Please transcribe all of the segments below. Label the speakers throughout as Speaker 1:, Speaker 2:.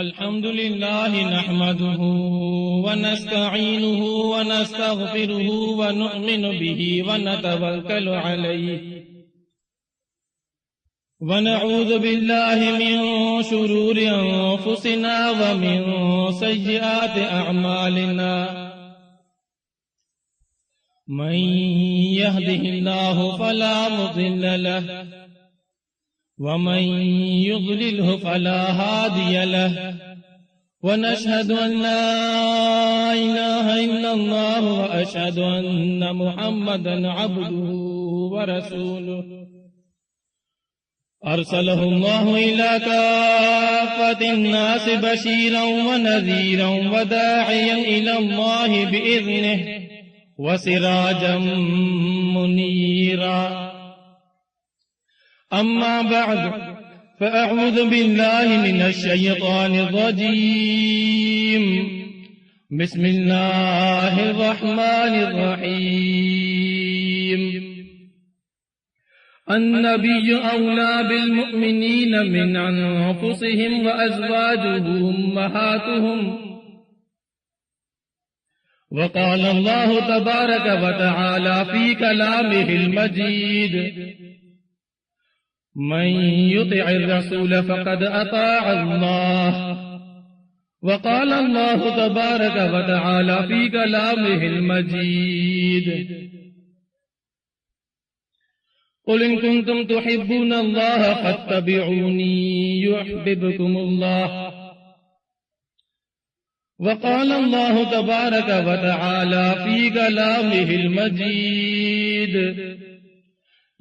Speaker 1: अल्हम्दुलिल्लाहि नहमदुहु व नस्तईनुहु व नस्तगफिरुहु व नु'मिनु बिही व नतवक्कलु अलैहि व नऊज़ु बिल्लाहि मिन शुरूरि अंफुसिना व मिन सय्यिआति अअमालिना मन यहदिहिल्लाहु फला मुदिल्ल लहु वमन युद्लिल्हु फला हादिय लहु वनशहदु अन ला इलाहा इल्लल्लाह व अशहदु अन्न मुहम्मदन अब्दुहु व रसूलुहु अरसलहु अल्लाहु इला काफ़्फ़तिन नास बशीरन व नज़ीरन व दाइयन इला अल्लाहि बिइज़्निहि व सिराजम मुनीरा अम्मा बअद फ़अऊज़ु बिल्लाहि मिनश शैतानिर रजीम बिस्मिल्लाहिर रहमानिर रहीम अन्नबिय्यु औला बिल मुअमिनीन मिन अनफुसिहिम व अज़वाजुहु उम्महातुहुम वक़ाल अल्लाहु तबारक व तआला फ़ी कलामिहिल मजीद मन युतिइर रसूल फ़क़द अताअ अल्लाह वक़ाल अल्लाहु तबारक व तआला फ़ी कलामिहिल मजीद क़ुल इन कुन्तुम तुहिब्बूना अल्लाह फ़त्तबिऊनी युहब्बिबकुमुल्लाह वक़ाल अल्लाहु तबारक व तआला फ़ी कलामिहिल मजीद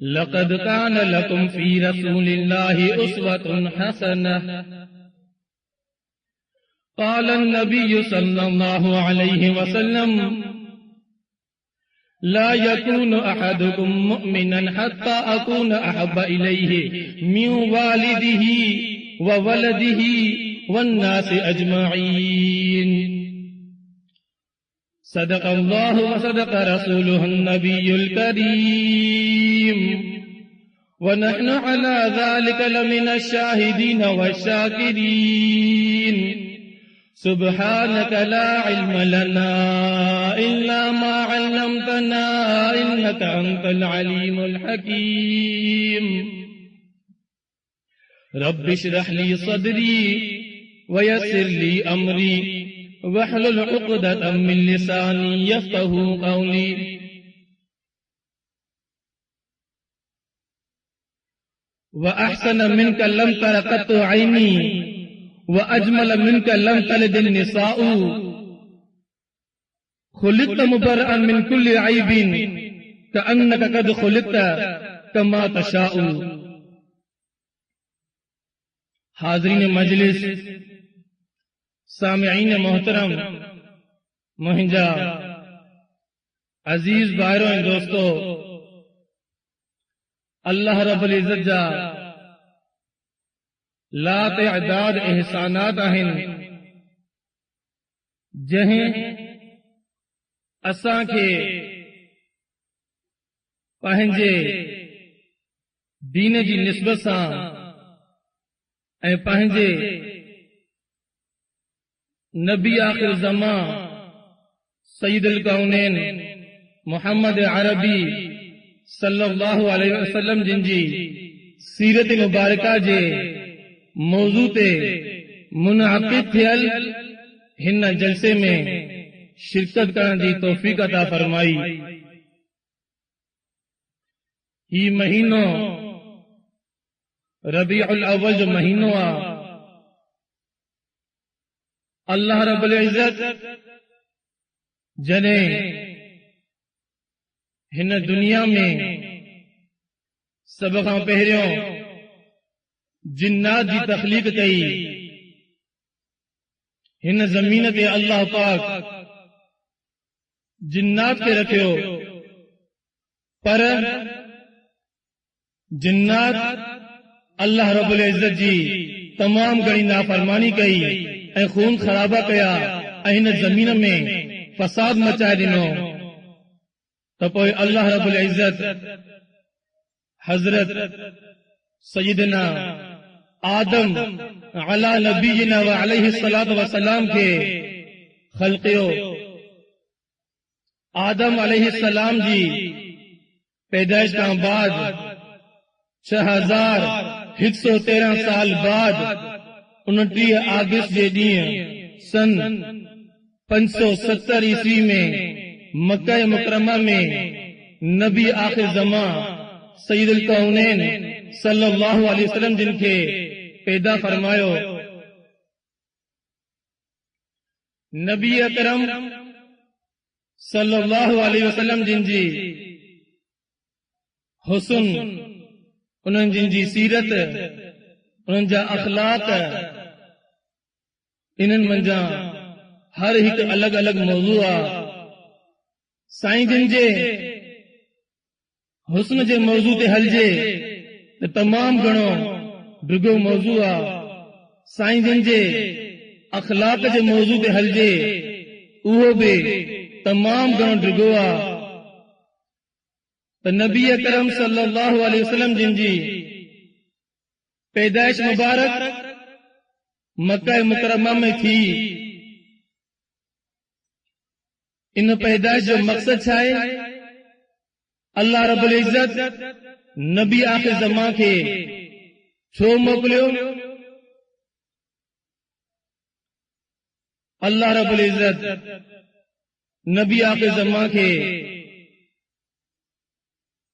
Speaker 1: लक़द कान लकुम फ़ी रसूलिल्लाहि उस्वतुन हसनह क़ाल अन्नबिय्यु सल्लल्लाहु अलैहि वसल्लम ला यकूनु अहदुकुम मुअमिनन हत्ता अकूना अहब्ब इलैहि मिन वालिदिही व वलदिही वन्नासि अजमईन सदक़ल्लाहु व सदक़ रसूलुहुन नबियुल करीम व नहनु अला ज़ालिका लमिनश शाहिदीन वश्शाकिरीन सुब्हानक ला इल्म लना इल्ला मा अल्लमतना इन्नका अंतल अलीमुल हकीम रब्बि इश्रह ली सदरी वयस्सिर ली अमरी वहलुल उक़दतम मिन लिसानी यफ़क़हू क़ौली व अहसन मिनका लम तर क़त्तु ऐनी व अजमल मिनका लम तलिदिन निसाउ खुलिक़्त मुबर्रअन मिन कुल्लि ऐबिन कअन्नका क़द खुलिक़्त कमा तशाउ। हाज़रीन मजलिस, सामिईन मोहतरम, मुहिंजा अजीज भाइरों ऐं दोस्तों, अल्लाह रब्बुल इज़्ज़त जा ला तइदाद एहसानात आहिनि जंहिं असांखे पंहिंजे दीन जी निस्बत सां ऐं पंहिंजे नबी आखिर ज़मा सय्यदुल कौनैन मुहम्मद अरबी सल्लल्लाहु अलैहि वसल्लम जिन जी सीरत मुबारका जे मौजू ते मुनअक़िद थियल हिन जलसे में शिरकत करण जी तौफ़ीक़ अता फरमाई। ही महीनो रबीउल अव्वल जो महीनो आ। अल्लाह रब्बुल इज़्ज़त जॾहिं हिन दुनिया में सब खां पहिरियों जिन्नात जी तख़लीक़ कई, हिन ज़मीन ते अल्लाह पाक जिन्नात खे रखियो, पर जिन्नात अल्लाह रब्बुल इज़्ज़त जी तमाम घणी नाफरमानी कई ऐं खून खराबा कया ऐं हिन ज़मीन में फसाद मचाए ॾिनो, त पोइ अल्लाह रब्बुल इज़्ज़त हज़रत सय्यदना आदम अला नबीना व अलैहि सलात व सलाम के खल्कियो आदम अलैहि सलाम जी पैदाइश का बाद 6113 साल बाद 29 अगस्त जे ॾींहुं सन 570 ईस्वी में मक्का मुकरमा में नबी आखिर ज़मा सैयदुल कौनैन सल्लल्लाहु अलैहि वसल्लम जिनके पैदा फरमायो। नबी अकरम सल्लल्लाहु अलैहि वसल्लम जिन जी हुस्न, उन्हनि जिन जी सीरत, उन्हनि जा अखलाक, इन्हनि मंझां हर हिकु अलॻि अलॻि मौज़ू आहे। साईं जिन जे हुस्न जे मौज़ू ते हलजे त तमाम घणो डिघो मौज़ू आहे। साईं जिन जे अखलाक जे मौज़ू ते हलजे उहो बि तमाम घणो डिघो आहे। त नबी अकरम सल्लल्लाहु अलैहि वसल्लम जिन जी पैदाइश मुबारक मक्का मुकरमा में थी, इन पैदाइश जो मकसद छा आहे? अल्लाह रब्बुल इज्जत नबी आखिर ज़मा के छो मोकिलियो? अल्लाह रब्बुल इज्जत नबी आखिर ज़मा के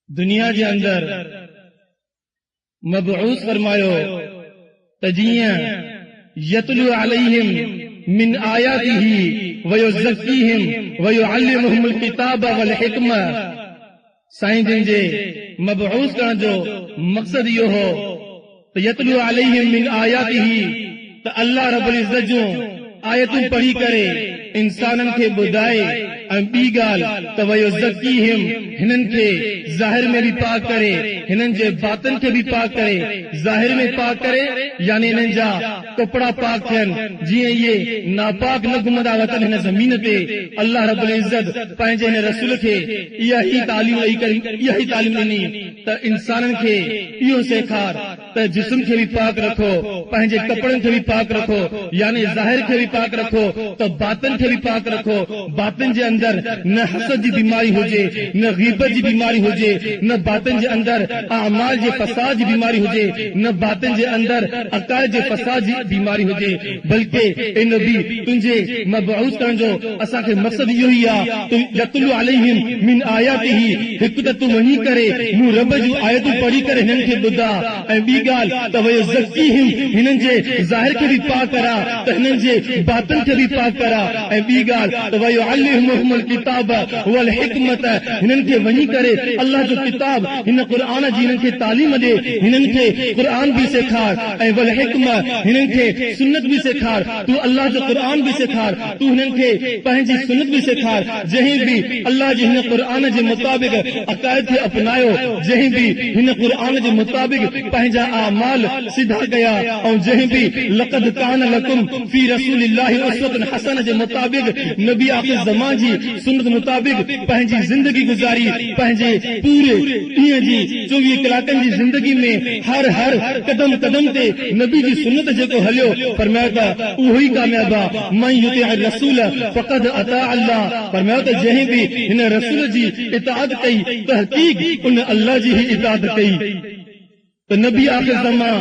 Speaker 1: दुनिया जे अंदर मबऊस फरमायो त जीअं यतलू अलैहिम मिन आयातिही व युज़क्कीहिम व युअल्लिमुहुमुल किताब वल हिकमा। साईं जिन जे मबऊस करण जो मकसद इहो हो त यतलू अलैहिम मिन आयातिही, त अल्लाह रब्बुल इज्जत जूं आयतूं पढ़ी करे इंसाननि खे ॿुधाए, ऐं ॿी ॻाल्हि त वयुज़क्कीहिम, हिननि खे ज़ाहिर में भी पाक करे, हिननि जे बातिन खे भी पाक करे। ज़ाहिर में पाक करे यानी हिननि जा कपड़ा पाक थियनि, जीअं इहे नापाक न घुमंदा वतन हिन ज़मीन ते। अल्लाह रब्बुल इज्जत पंहिंजे हिन रसूल खे इहा ई तालीम ॾिनी त इंसाननि खे इहो सेखार त जिस्म खे भी पाक रखो, पंहिंजे कपड़नि खे भी पाक रखो, यानी ज़ाहिर खे भी पाक रखो, त बातिन खे भी पाक रखो। बातिन जे अंदर न हसद जी बीमारी हुजे, न गीबत जी बीमारी हुजे, न बातिन जे अंदर अमाल जे फसाद जी बीमारी हुजे, न बातिन जे अंदर अकायद जे फसाद जी बीमारी हुजे। बल्कि ए नबी तुंहिंजे मबऊस करण जो असांखे मकसद इहो ई आहे, यतलू अलैहिम मिन आयातिही, हिकु त तूं वञी करे मूं रब जूं आयतूं पढ़ी करे हिननि खे ॿुधा, ऐं ॿी ॻाल्हि त वयुज़क्कीहिम, हिननि जे ज़ाहिर खे भी पाक करा, त हिननि जे बातिन खे भी पाक करा, ऐं ॿी ॻाल्हि त वयुअल्लिमुहुमुल किताब वल हिकमत, हिननि खे वञी करे अल्लाह जो किताब हिन क़ुरान जी हिननि खे तालीम ॾे, हिननि खे क़ुरान भी सेखार, ऐं वल हिकमा, हिननि खे सुन्नत भी सेखार। तू अल्लाह जो क़ुरान भी सेखार, तू हिननि खे पंहिंजी सुन्नत भी सेखार। जंहिं भी अल्लाह जे हिन क़ुरान जे मुताबिक़ अकायद खे अपनायो, जंहिं भी हिन क़ुरान जे मुताबिक़ पंहिंजा अमाल सिधा कया, ऐं जंहिं भी लक़द कान लकुम फी रसूलिल्लाहि उसवतुन हसन जे मुताबिक़ नबी आखिर ज़मा जी सुन्नत मुताबिक़ पंहिंजी ज़िंदगी गुज़ारी, पंहिंजे पूरे ॾींहं जी 24 कलाकनि जी ज़िंदगी में हर कदम कदम ते नबी जी सुन्नत जेको हलियो, फरमायो त उहो ई कामयाब आहे। मन युतिअ रसूल फ़क़द अता अल्लाह, फरमायो त जंहिं भी हिन रसूल जी इताअत कई त हक़ीक़ उन अल्लाह जी ही इताअत कई। त नबी आखिर ज़मा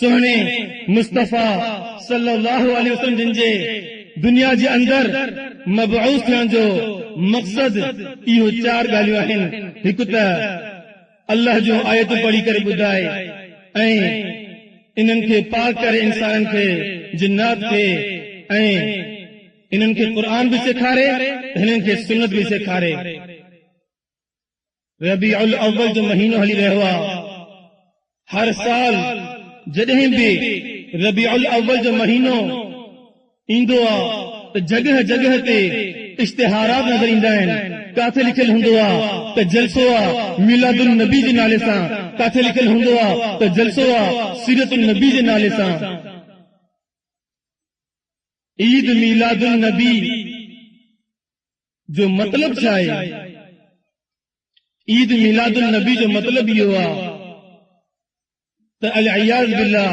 Speaker 1: सुहिणे मुस्तफ़ा सल्लल्लाहु अलैहि वसल्लम जिन जे दुनिया जे अंदर मबऊस थियण जो मकसद इहो 4 ॻाल्हियूं आहिनि। हिकु त अल्लाह जो आयतूं पढ़ी करे ॿुधाए, ऐं इन्हनि खे पाक करे इंसाननि खे, जिन्नात खे, ऐं इन्हनि खे क़ुरान भी सेखारे, हिननि खे सुन्नत भी सेखारे। रबीउल अव्वल जो महीनो हली रहियो आहे। हर साल जॾहिं भी रबीउल अव्वल जो महीनो ईंदो आहे त जगह जगह ते इश्तिहारात नज़र ईंदा आहिनि। काथे लिखियल हूंदो आहे त जलसो आहे मिलादुल नबी जे नाले सां, काथे लिखियल हूंदो आहे त जलसो आहे सीरतुल नबी जे नाले सां। ईद मिलादुल नबी जो मतलब छा आहे? ईद मिलादुल नबी जो मतलब इहो आहे त अल इयाज़ बिल्लाह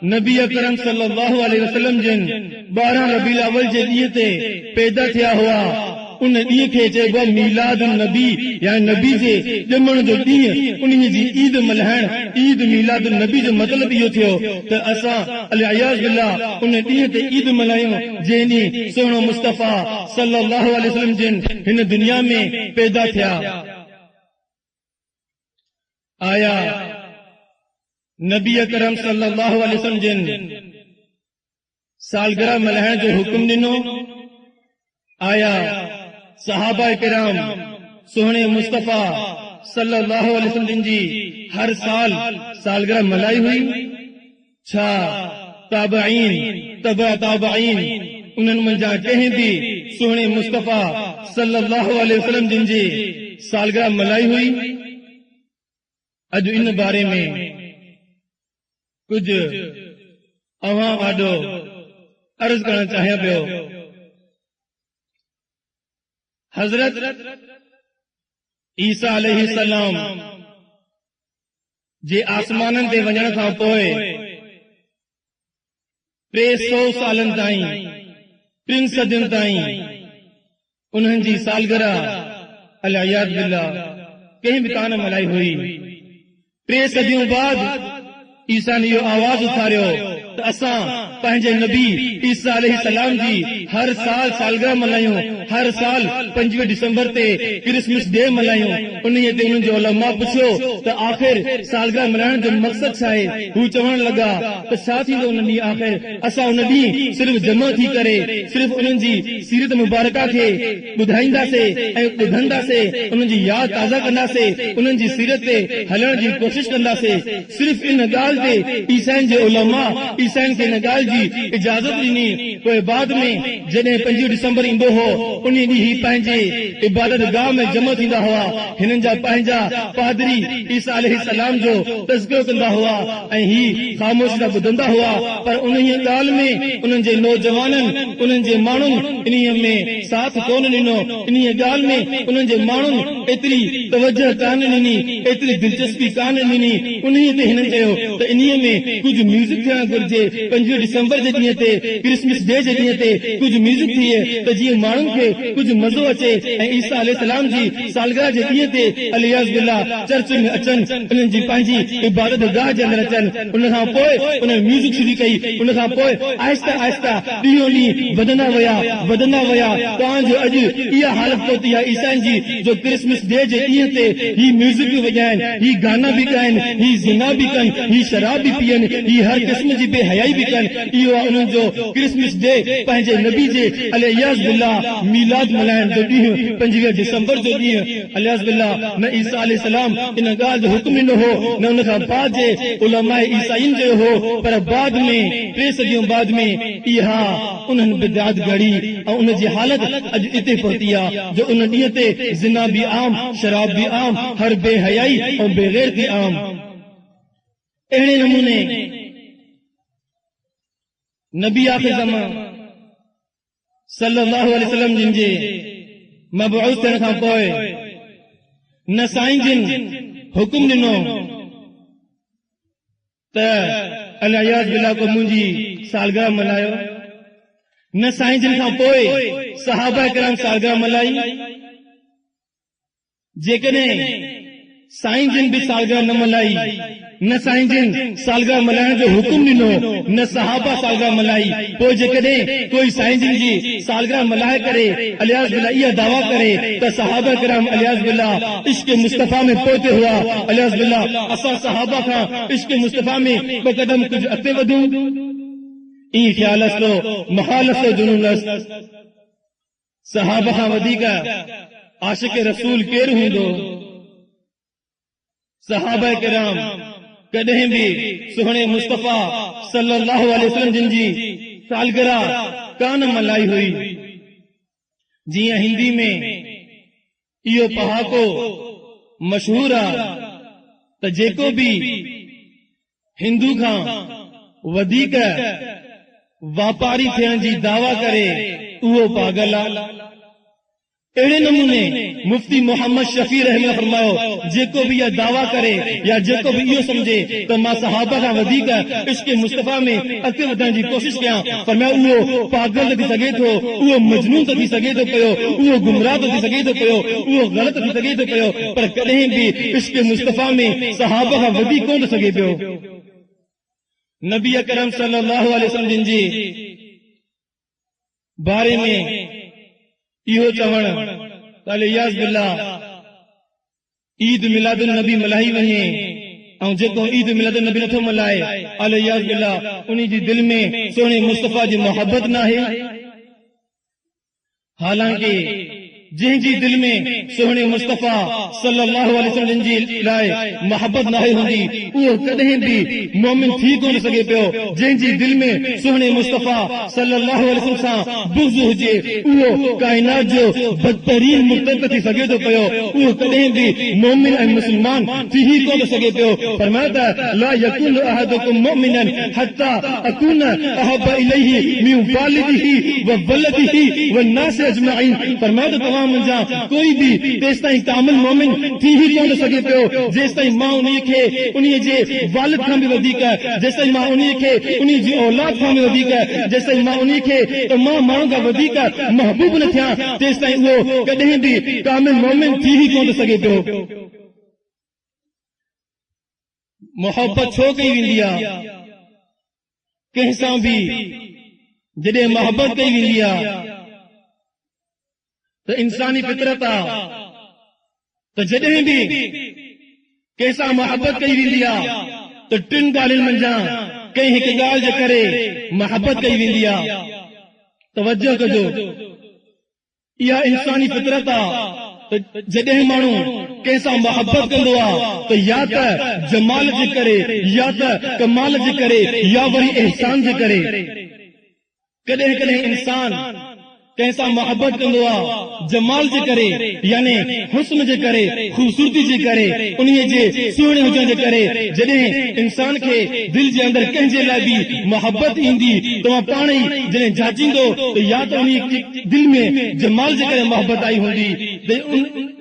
Speaker 1: नबी अकरम सल्लल्लाहु अलैहि वसल्लम जिन 12 रबीउल अव्वल जे ॾींहं ते पैदा थिया हुआ उन ॾींहं खे चइबो मीलाद नबी या नबी जे ॼमण जो ॾींहुं उन जी ईद मल्हाइण ईद मीलाद नबी जो मतिलबु इहो थियो त असां अलियाज़ बिल्लाह उन ॾींहं ते ईद मल्हायूं जंहिं ॾींहुं सुहिणो मुस्तफ़ा सल्लल्लाहु अलैहि वसल्लम जिन हिन दुनिया में पैदा थिया। आया नबी अकरम सल्लल्लाहु अलैहि वसल्लम जिन सालगिरह मल्हाइण जो हुक्म ॾिनो। आया सहाबा किराम सुहिणे मुस्तफ़ा सल्लल्लाहु अलैहि वसल्लम जी हर साल सालगिरह मल्हाई हुई। छा ताबईन तबा ताबईन उन्हनि मंझां कंहिं बि सुहिणे मुस्तफ़ा सल्लल्लाहु अलैहि वसल्लम जिन जी सालगिरह मल्हाई हुई? अॼु इन बारे में कुछ अवां वाॾो अर्ज़ करण चाहियां पियो। हज़रत ईसा अलैहिस्सलाम जे आसमाननि ते वञण खां पोइ 300 सालनि ताईं 3 सदियुनि ताईं उन्हनि जी सालगिरह अलियाज़ बिल्लाह कंहिं बि कान मल्हाई हुई। 3 सदियूं बाद ईसा ने इहो आवाज़ उथारियो त असां पंहिंजे नबी ईसा अलैहिस्सलाम जी हर साल सालगिरह मल्हायूं, हर साल 25 दिसंबर ते क्रिसमस डे मल्हायूं। उन्हीअ ते उन्हनि जो उलमा पुछियो त आख़िर सालगिरह मल्हाइण जो मक़सद छा आहे? हू चवण लॻा त छा थींदो उन ॾींहुं? आख़िर असां उन ॾींहुं सिर्फ़ जमा थी करे सिर्फ़ उन्हनि जी सीरत मुबारका खे ॿुधाईंदासीं ऐं ॿुधंदासीं, उन्हनि जी यादि ताज़ा कंदासीं, उन्हनि जी सीरत ते हलण जी कोशिश कंदासीं। सिर्फ़ इन ॻाल्हि ते ईसाइन जे उलमा ईसाइन खे इन ॻाल्हि जी इजाज़त ॾिनी। पोइ बाद में जॾहिं 25 दिसंबर ईंदो हो उन ॾींहुं ही पंहिंजे इबादत गाह में जमा थींदा हुआ। हिननि जा पंहिंजा पादरी ईसा अलैहिस्सलाम जो तज़किरो कंदा हुआ ऐं ही ख़ामोश न ॿुधंदा हुआ। पर उन ॻाल्हि में उन्हनि जे नौजवाननि उन्हनि जे माण्हुनि इन्हीअ में साथ कोन ॾिनो। इन्हीअ ॻाल्हि में उन्हनि जे माण्हुनि एतिरी तवजह कान ॾिनी, एतिरी दिलचस्पी कान ॾिनी। उन्हीअ ते हिननि चयो त इन्हीअ में कुझु म्यूज़िक थियणु घुरिजे। 25 दिसंबर जे ॾींहं ते क्रिसमस डे जे ॾींहं ते कुझु म्यूज़िक थिए त जीअं माण्हुनि खे कुझु मज़ो अचे ऐं ईसा अलैहिस्सलाम जी सालगिरह जे ॾींहं ते अलियाज़ बिल्लाह चर्च में अचनि, उन्हनि जी पंहिंजी इबादत गाह जे अंदरि अचनि। उन खां पोइ उन्हनि म्यूज़िक शुरू कई। उन खां पोइ आहिस्ता आहिस्ता ॾींहों ॾींहुं वधंदा विया तव्हांजो अॼु इहा हालत पहुती आहे ईसाइन जी जो क्रिसमस डे जे ॾींहं ते ही म्यूज़िक बि वॼाइनि, ही गाना बि ॻाइनि, ही ज़िना बि कनि, ही शराब बि पीअनि, ही हर क़िस्म जी बेहयाई बि कनि। इहो आहे उन्हनि जो क्रिसमस डे, पंहिंजे नबी जे अलियाज़ बिल्लाह मीलाद मल्हाइण जो ॾींहुं 25 दिसंबर जो ॾींहुं। अलियाज़ बिल्लाह न ईसा अलैहिस्सलाम इन ॻाल्हि जो हुक्म ॾिनो हो, न उन खां बाद जे उलमा ईसाइन जो हो, पर बाद में 3 सदियूं बाद में इहा उन्हनि बिदात घड़ी ऐं उन जी हालत अॼु इते पहुती आहे जो उन ॾींहं ते ज़िना बि आम, शराब बि आम, हर बेहयाई ऐं बेग़ैरती आम। अहिड़े नमूने नबी आख़िर ज़मान सल्लल्लाहु अलैहि वसल्लम जिन जे मबऊस थियण खां पोइ न साईं जिन हुक्म ॾिनो त अलियाज़ बिल्लाह को मुंहिंजी सालगिरह मल्हायो, न साईं जिन खां पोइ सहाबा किराम सालगिरह मल्हाई। जेकॾहिं साईं जिन भी सालगिरह न मल्हाई, न साईं जिन सालगिरह मल्हाइण जो हुक्म ॾिनो, न सहाबा सालगिरह मल्हाई, पोइ जेकॾहिं कोई साईं जिन जी सालगिरह मल्हाए करे अलियाज़ बिल्लाह इहा दावा करे त सहाबा किराम अलियाज़ बिल्लाह इश्क मुस्तफ़ा में पहुते हुआ, अलियाज़ बिल्लाह असां सहाबा खां इश्क मुस्तफ़ा में 2 क़दम कुझु अॻिते वधूं, ई ख़्याल असलो महाल असलो जुनून अस। सहाबा खां वधीक आशिक रसूल केरु हूंदो? सहाबा किराम कॾहिं बि सुहिणे मुस्तफ़ा सल्लल्लाहु अलैहि वसल्लम जिन जी सालगिरह कान मल्हाई हुई। जीअं हिंदी में इहो पहाको मशहूर आहे त जेको बि हिंदू खां वधीक वापारी थियण जी दावा करे उहो पागल आहे। अड़े नमूने मुफ्ती मोहम्मद शफी रहमतुल्लाह फरमायो जेको भी यह दावा करे या जेको भी इहो समझे तो मां सहाबा खां वधीक इश्क मुस्तफा में अॻिते वधण जी कोशिश कयां फरमायो उहो पागल थी सघे थो, उहो मजनून थी सघे थो पियो, उहो गुमराह थी सघे थो पियो, उहो ग़लत थी सघे थो पियो, पर कॾहिं बि इश्क मुस्तफा में सहाबा खां वधीक कोन थी सघे पियो। नबी अकरम सल्लल्लाहु अलैहि वसल्लम जिन जे बारे में इहो चवण अलियाज़ बिल्लाह ईद मिलादुन नबी मल्हाई वञे ऐं जेको ईद मिलादुन नबी नथो मल्हाए अलियाज़ बिल्लाह उन जी दिल में सोने मुस्तफा जी मोहब्बत न आहे। हालांकि जंहिंजी दिल में सोहणे मुस्तफा सल्लल्लाहु अलैहि वसल्लम जी लाइ मोहब्बत न हूंदी उहो कॾहिं बि मोमिन थी कोन सघे पियो। जंहिंजी दिल में सोहणे मुस्तफा सल्लल्लाहु अलैहि वसल्लम सां बुग़्ज़ हुजे उहो काइनात जो बदतरीन मुर्तद थी सघे थो पियो, उहो कॾहिं बि मोमिन ऐं मुस्लमान थी ही कोन सघे पियो। फरमाया त ला यकुनु अहदुकुम मुमिनन हत्ता अकुना अहब्बा इलैहि मिन वालिदिही व वलदिही व नास अजमईन। फरमाया त मुंहिंजा कोई भी तेस ताईं कामिल मोमिन थी ही कोन सघे पियो जेस ताईं मां उन्हीअ खे उन्हीअ जे वालिद खां बि वधीक, जेस ताईं मां उन्हीअ खे उन्हीअ जी औलाद खां बि वधीक, जेस ताईं मां उन्हीअ खे तमामु माण्हुनि खां वधीक महबूब न थियां तेस ताईं उहो कॾहिं बि कामिल मोमिन थी ही कोन सघे पियो। मोहब्बत छो कई वेंदी आहे? कंहिं सां बि जॾहिं मोहब्बत कई वेंदी आहे तो इंसानी फितरत आहे तो जॾहिं बि कंहिंसां मोहब्बत कई वेंदी आहे तो टिन ॻाल्हियुनि मंझां कंहिं हिकु ॻाल्हि जे करे मोहब्बत कई वेंदी आहे। तवजो कजो, इहा इंसानी फितरत आहे तो जॾहिं माण्हू कंहिंसां मोहब्बत कंदो आहे तो या त जमाल जे करे या त कमाल जे करे या वरी एहसान जे करे। कॾहिं कॾहिं इंसान कंहिंसां मोहब्बत कंदो आहे जमाल जे करे यानी हुस्न जे करे, खूबसूरती जे करे, उन्हीअ जे सुहिणे हुजण जे करे। जॾहिं इंसान खे दिल जे अंदरि कंहिंजे लाइ बि मोहब्बत ईंदी तव्हां पाण ई जॾहिं जाचींदो त या त उन दिल में जमाल जे करे मोहब्बत आई हूंदी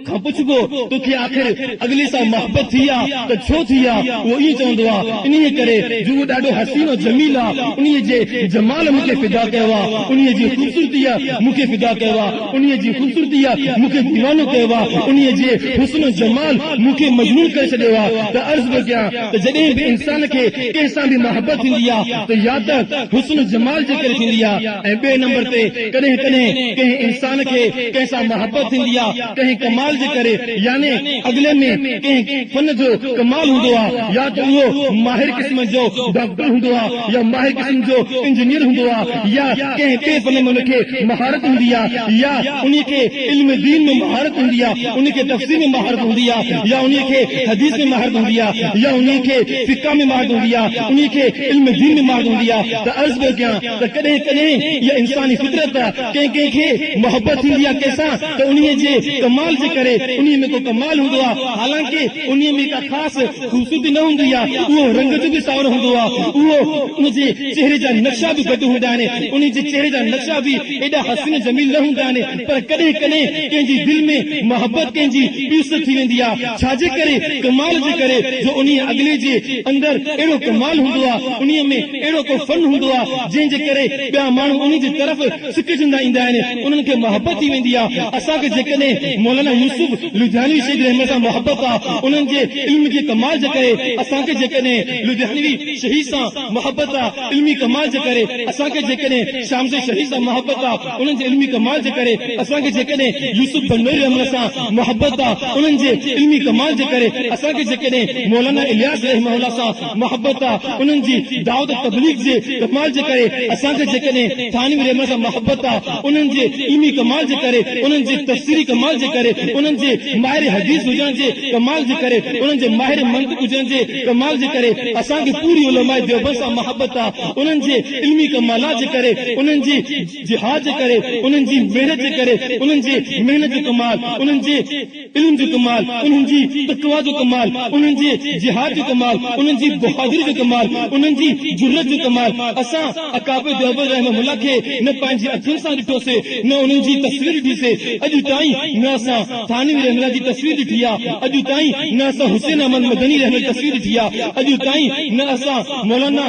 Speaker 1: खां पुछबो तोखे आख़िर अॻिले सां मोहब्बत थी आहे त छो थी आहे, उहो ईअं चवंदो आहे इन्हीअ करे जो उहो ॾाढो हसीन जमील आहे, उन्हीअ जे जमाल मूंखे फिदा कयो आहे, उन्हीअ जी ख़ूबसूरती मूंखे फिदा कयो आहे, उन्हीअ जी ख़ूबसूरती मूंखे दीवानो कयो आहे, उन्हीअ जे हुस्न जमाल मूंखे मजनून करे छॾियो आहे। त अर्ज़ बि कयां त जॾहिं बि इंसान खे कंहिंसां बि मोहब्बत थींदी आहे त या त हुस्न जमाल जे करे थींदी आहे ऐं ॿिए नंबर ते कॾहिं कॾहिं कंहिं इंसान खे कंहिंसां मोहब्बत थींदी आहे कंहिं कमाल जे करे यानी अॻिले में कंहिं फन जो कमाल हूंदो आहे या त उहो माहिर क़िस्म जो डॉक्टर हूंदो आहे या माहिर क़िस्म जो इंजीनियर हूंदो आहे या कंहिं ॿिए फन में उनखे महारत हूंदी आहे या उनखे इल्म दीन में महारत हूंदी आहे, उनखे तफ़सीर में महारत हूंदी आहे या उनखे हदीस में महारत हूंदी आहे या उनखे फिक़ह में महारत हूंदी आहे, उनखे इल्म दीन में महारत हूंदी आहे। त अर्ज़ पियो कयां त कॾहिं कॾहिं इहा इंसानी फितरत आहे कंहिं कंहिंखे मोहब्बत थींदी आहे कंहिंसां त उन्हीअ जे कमाल जे करे उन्हीअ में को कमाल हूंदो आहे, हालांकि उन्हीअ में का ख़ासि ख़ूबसूरती न हूंदी आहे, उहो रंग जो बि सावरो हूंदो आहे, उहो उनजे चेहरे जा नक्शा बि घटि हूंदा आहिनि, उन जे चेहरे जा नक्शा बि एॾा हसीन जमील न हूंदा आहिनि, पर कॾहिं कॾहिं कंहिंजी दिल में मोहब्बत कंहिंजी पीस थी वेंदी आहे छाजे करे कमाल जे करे जो उन्हीअ अॻिले जे अंदरि अहिड़ो कमाल हूंदो आहे, उन्हीअ में अहिड़ो को फन हूंदो आहे जंहिंजे करे ॿिया माण्हू उन जी तरफ़ सिकजंदा ईंदा आहिनि, उन्हनि खे मोहब्बत थी वेंदी आहे। असांखे जेकॾहिं मौलाना यूसुफ लुधियानवी शहीद रहमत सां मोहब्बत आहे उन्हनि जे इल्म जे कमाल जे करे, असांखे जेकॾहिं लुधियानवी शहीद सां मोहब्बत आहे इल्मी कमाल जे करे, असांखे जेकॾहिं शाम से शहीद सां मोहब्बत आहे उन्हनि जे इल्मी कमाल जे करे, असांखे जेकॾहिं यूसुफ बनवरी रहमत सां मोहब्बत आहे उन्हनि जे इल्मी कमाल जे करे, असांखे जेकॾहिं मौलाना इलियास रहमतुल्लाह सां मोहब्बत आहे उन्हनि जी दावत तबलीग जे कमाल जे करे, असांखे जेकॾहिं थानवी रहमत सां मोहब्बत आहे उन्हनि जे इल्मी कमाल जे करे, उन्हनि जे तफ़सीरी कमाल जे करे, उन्हनि जे माहिर हदीस हुजण जे कमाल जे करे, उन्हनि जे माहिर मंतिक़ हुजण जे कमाल जे करे, असांखे पूरी उलमाए देवबंद सां मोहब्बत आहे उन्हनि जे इल्मी कमालात जे करे, उन्हनि जी जिहाद जे करे, उन्हनि जी महिनत जे करे, उन्हनि जे महिनत जो कमाल, उन्हनि जे इल्म जो कमाल, उन्हनि जी तक़वा जो कमाल, उन्हनि जे जिहाद जो कमाल, उन्हनि जी बहादुरी जो कमाल, उन्हनि जी जुर्रत जो कमाल। असां अकाबे देवबंद रहमहुल्लाह खे न पंहिंजी अखियुनि सां ॾिठोसीं, न उन्हनि जी तस्वीर ॾिठीसीं। अॼु ताईं न असां थानवी रहमहुल्लाह जी तस्वीर ॾिठी आहे, अॼु ताईं न असां हुसैन अहमद मदनी रहमत जी तस्वीर ॾिठी आहे, अॼु ताईं न असां मौलाना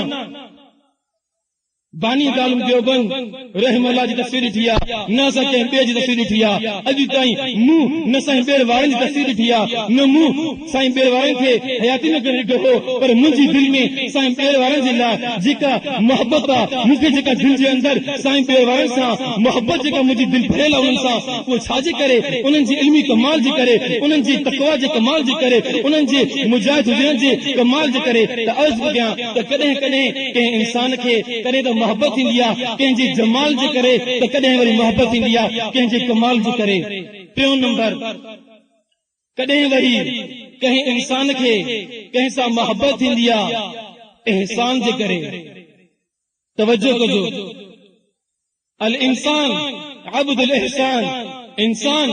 Speaker 1: बानी दालम देवबंद रहमहुल्लाह जी तस्वीर ॾिठी आहे, न असां कंहिं ॿिए जी तस्वीर ॾिठी आहे। अॼु ताईं मूं न साईं ॿेर वारनि जी तस्वीर ॾिठी आहे, न मूं साईं ॿेर वारनि खे हयाती में ॾिठो हो, पर मुंहिंजी दिलि में साईं ॿेर वारनि जे लाइ जेका मोहबत आहे, मूंखे जेका दिलि जे अंदरि साईं ॿेर वारनि सां मोहबत जेका मुंहिंजी दिलि भरियल आहे उन्हनि सां, उहो छाजे करे? उन्हनि जी इल्मी कमाल जे करे, उन्हनि जी तक़वा जे कमाल जे करे, उन्हनि जे मुजाहिद हुजण जे कमाल जे करे। त अर्ज़ कयां त कॾहिं कॾहिं कंहिं इंसान खे कॾहिं त मोहबत थींदी आहे कंहिंजे जमाल जे करे, त कॾहिं वरी मोहबत थींदी आहे कंहिंजे कमाल जे करे। टियों नंबर, कॾहिं वरी कंहिं इंसान खे कंहिं सां मोहबत थींदी आहे एहसान जे करे। तवज्जो कजो, अल इंसान अब्दुल एहसान, इंसान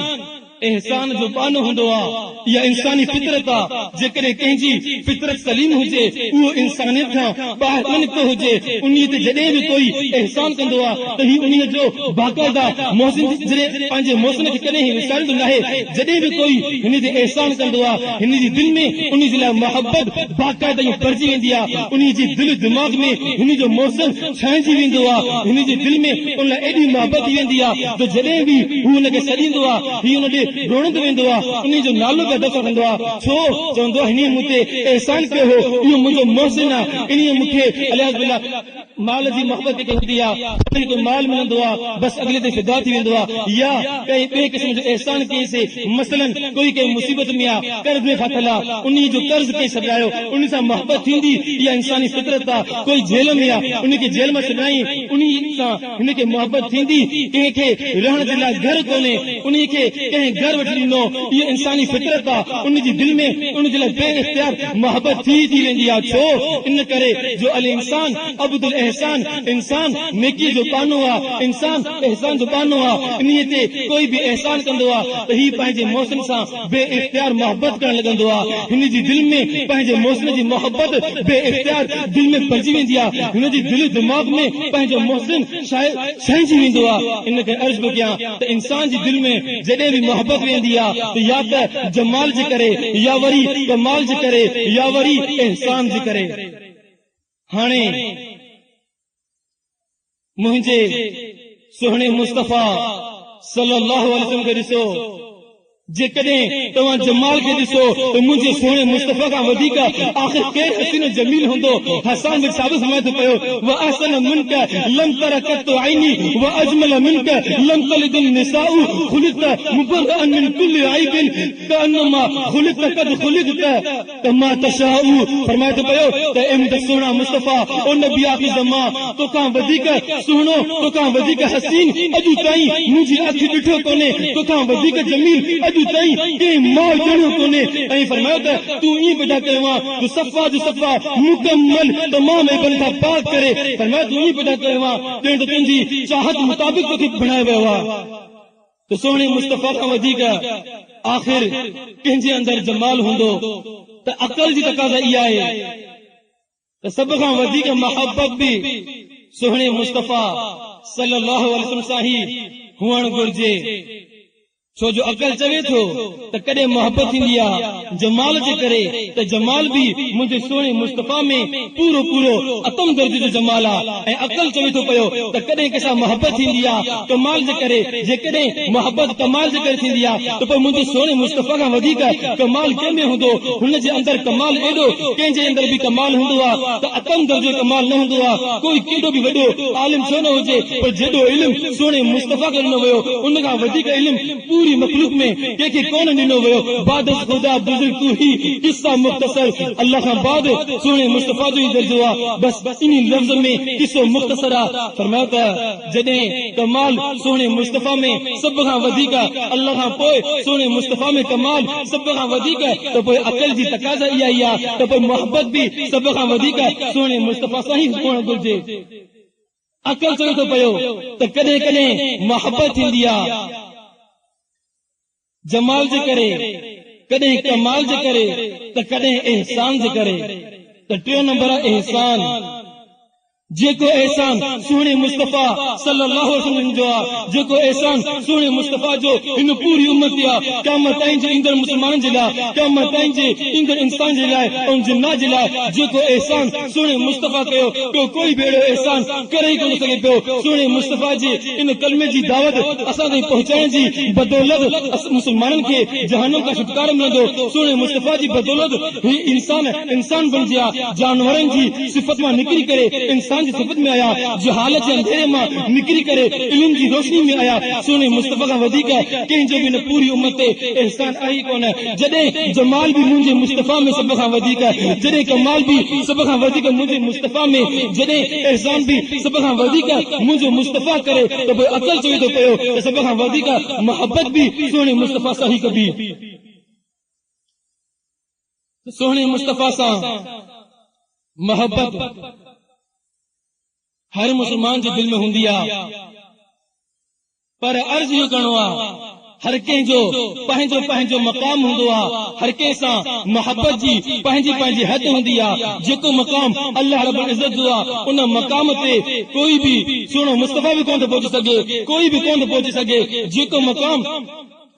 Speaker 1: एहसान जो बानो हूंदो आहे, इहा इंसानी फितरत आहे। जेकॾहिं कंहिंजी फितरत सलीम हुजे, उहो इंसानियत खां ॿाहिरि न निकितो हुजे, उन ते जॾहिं बि कोई एहसान कंदो आहे त ही उन जो बाक़ाइदा मोहसिन जॾहिं पंहिंजे मोहसिन खे कॾहिं विसारींदो न आहे। जॾहिं बि कोई हिन ते एहसान कंदो आहे, हिन जी दिलि में उन जे लाइ मोहबत बाक़ाइदा भरिजी वेंदी आहे, उन जी दिलि दिमाग़ में हिन जो मोहसिन छांइजी वेंदो आहे, हिन जी दिलि में उन लाइ एॾी मोहबत थी वेंदी आहे त जॾहिं बि हू हुनखे सॾींदो आहे, हीउ हुन ॾे रोणंदो वेंदो आहे, उन जो नालो पिया दफ़ा कंदो आहे। छो? चवंदो आहे हिन मूं ते एहसान कयो हो, इहो मुंहिंजो मोहसिन आहे, इन मूंखे अलियाज़ बिल्लाह माल जी मोहबत जेके हूंदी आहे, कोई माल मिलंदो आहे बसि अॻिले ते फिदा थी वेंदो आहे, या कंहिं ॿिए क़िस्म जो एहसान कईंसीं। मसलन कोई कंहिं मुसीबत में आहे, कर्ज़ में फाथल आहे, उन जो कर्ज़ कंहिं छॾायो, उन सां मोहबत थींदी, इहा इंसानी फितरत आहे। कोई जेल में आहे, उनखे जेल मां छॾाई, उन सां हिनखे मोहबत थींदी। कंहिंखे रहण जे लाइ घर कोन्हे, उनखे कंहिं घर वठी ॾिनो, इहा इंसानी फितरत आहे। उन जी दिलि में उन जे लाइ बे इख्तियार मोहबत थी वेंदी आहे। छो? इन करे जो अल इंसान अब्दुल एहसान, इंसान नेकी जो बानो आहे, इंसान एहसान जो बानो आहे। इन ते कोई बि एहसान कंदो आहे त ही पंहिंजे मोहसिन सां बे इख्तियार मोहबत करण लॻंदो आहे। हिन जी दिलि में पंहिंजे मोहसिन जी मोहबत बे इख्तियार दिलि में भरिजी वेंदी आहे, हिन जी दिलि दिमाग़ में पंहिंजो मोहसिन छांइजी वेंदो आहे। इन खे अर्ज़ बि कयां त इंसान जी दिलि में जॾहिं बि मोहबत वेंदी आहे त या त जमाल जे करे, या वरी कमाल जे करे, या वरी एहसान जे करे। हाणे मुंहिंजे सुहिणे मुस्तफ़ा सल्लल्लाहु अलैहि वसल्लम खे ॾिसो, जेकॾहिं तव्हां जमाल खे ॾिसो त मुंहिंजे सुहिणे मुस्तफ़ा खां वधीक आख़िर केरु हसीन जमील हूंदो? हसान बिन साबित फरमाए थो पियो, व अहसन मिनक लम तर कत आइनी व अजमल मिनक लम तलिद निसाउ खुलित मुबर्रअन मिन कुल्लि आइबिन कअन्नमा खुलित कद खुलित कमा तशाउ। फरमाए थो पियो त ए मुंहिंजा सुहिणा मुस्तफ़ा, ओ नबी आख़िर ज़मान, तोखां वधीक सुहिणो, तोखां वधीक हसीन अॼु ताईं मुंहिंजी अखि ॾिठो कोन्हे, तोखां वधीक जमील अॼु ताईं कंहिं माउ ॼणियो कोन्हे। ऐं फरमायो त तूं ईअं पैदा कयो आहे जो सफ़ा जो सफ़ा मुकमल तमामु ऐबन खां पाक करे। फरमायो तूं ईअं पैदा कयो आहे ॼण त तुंहिंजी चाहत मुताबिक़ तोखे बणायो वियो आहे। त सुहिणे मुस्तफ़ा खां वधीक आख़िर कंहिंजे अंदरि जमाल हूंदो? त अक़ल जी तक़ाज़ा इहा आहे त सभ खां वधीक मोहबत बि सुहिणे मुस्तफ़ा सल्लल्लाहु अलैहि वसल्लम सां ई हुअणु घुर्जे। छो जो अकल चवे थो त कॾहिं मोहबत थींदी आहे जमाल जे करे, त जमाल बि मुंहिंजे सुहिणे मुस्तफ़ा में पूरो पूरो अतम दर्जे जो जमाल आहे। ऐं अकल चवे थो पियो त कॾहिं कंहिंसां मोहबत थींदी आहे कमाल जे करे, जेकॾहिं मोहबत कमाल जे करे थींदी आहे त पोइ मुंहिंजे सुहिणे मुस्तफ़ा खां वधीक कमाल कंहिंमें हूंदो? हुन जे अंदरि कमाल एॾो कंहिंजे अंदरि बि कमाल हूंदो आहे त अतम दर्जे कमाल न हूंदो आहे। कोई केॾो बि वॾो आलिम छो न हुजे, पर जेॾो इल्मु सुहिणे मुस्तफ़ा खे ॾिनो वियो, उन खां वधीक इल्मु पूरी मखलूक में कंहिंखे कोन ॾिनो वियो। बाद ख़ुदा बुज़ुर्ग तू ही किस्सा मुख़्तसर, अल्लाह खां बाद सुहिणे मुस्तफ़ा जो ई दर्जो आहे। बसि इन लफ़्ज़ में किस्सो मुख़्तसर आहे। फरमायो त जॾहिं कमाल सुहिणे मुस्तफ़ा में सभ खां वधीक, अल्लाह खां पोइ सुहिणे मुस्तफ़ा में कमाल सभ खां वधीक, त पोइ अक़ल जी तक़ाज़ा इहा ई आहे त पोइ मोहबत बि सभ खां वधीक सुहिणे मुस्तफ़ा सां ई हुअणु घुर्जे। अकल चवे तो पियो त कॾहिं कॾहिं मोहब्बत थींदी आहे जमाल जे करे, कॾहिं कमाल जे करे, त कॾहिं एहसान जे करे। त टियों नंबर आहे एहसान। जेको एहसान सुहिणे मुस्तफ़ा सल्लल्लाहु अलैहि वसल्लम जो आहे, जेको एहसान सुहिणे मुस्तफ़ा जो हिन पूरी उम्मत आहे, क़यामत ताईं जे ईंदड़ मुस्लमाननि जे लाइ, क़यामत ताईं जे ईंदड़ इंसान जे लाइ ऐं जिन्नात जे लाइ जेको एहसान सुहिणे मुस्तफ़ा कयो, ॿियो कोई बि अहिड़ो एहसान करे ई कोन सघे पियो। सुहिणे मुस्तफ़ा जे इन कलमे जी दावत असां ताईं पहुचाइण जी बदौलत मुस्लमाननि खे जहन्नम खां छुटकारो मिलंदो। सुहिणे मुस्तफ़ा जी बदौलत ही इंसान बणिजी आहे, जानवरनि जी सिफ़त मां निकिरी करे इंसान जी सिफ़त में आया, जहालत जे अंधेरे मां निकिरी करे इल्म जी रोशनी में आया। सुहिणे मुस्तफ़ा खां वधीक कंहिंजो बि न पूरी उम्मत ते एहसान आई कोन। जॾहिं जमाल बि मुंहिंजे मुस्तफ़ा में सभ खां वधीक, जॾहिं कमाल बि सभ खां वधीक मुंहिंजे मुस्तफ़ा में, जॾहिं एहसान बि सभ खां वधीक मुंहिंजो मुस्तफ़ा करे, त पोइ अकल चवे थो पियो त सभ खां वधीक मोहब्बत बि सुहिणे मुस्तफ़ा सां ई कबी। सुहिणे मुस्तफ़ा सां मोहब्बत हर मुसलमान जे दिल में हूंदी आहे, पर अर्ज़ इहो करणो आहे हर कंहिंजो पंहिंजो पंहिंजो मक़ाम हूंदो आहे, हर कंहिं सां मोहब्बत जी पंहिंजी पंहिंजी हद हूंदी आहे। जेको मक़ाम अल्लाह रब्बुल इज़्ज़त जो आहे, उन मक़ाम ते कोई बि सुहिणो मुस्तफ़ा बि कोन थो पहुची सघे, कोई बि कोन थो पहुची सघे। जेको मक़ाम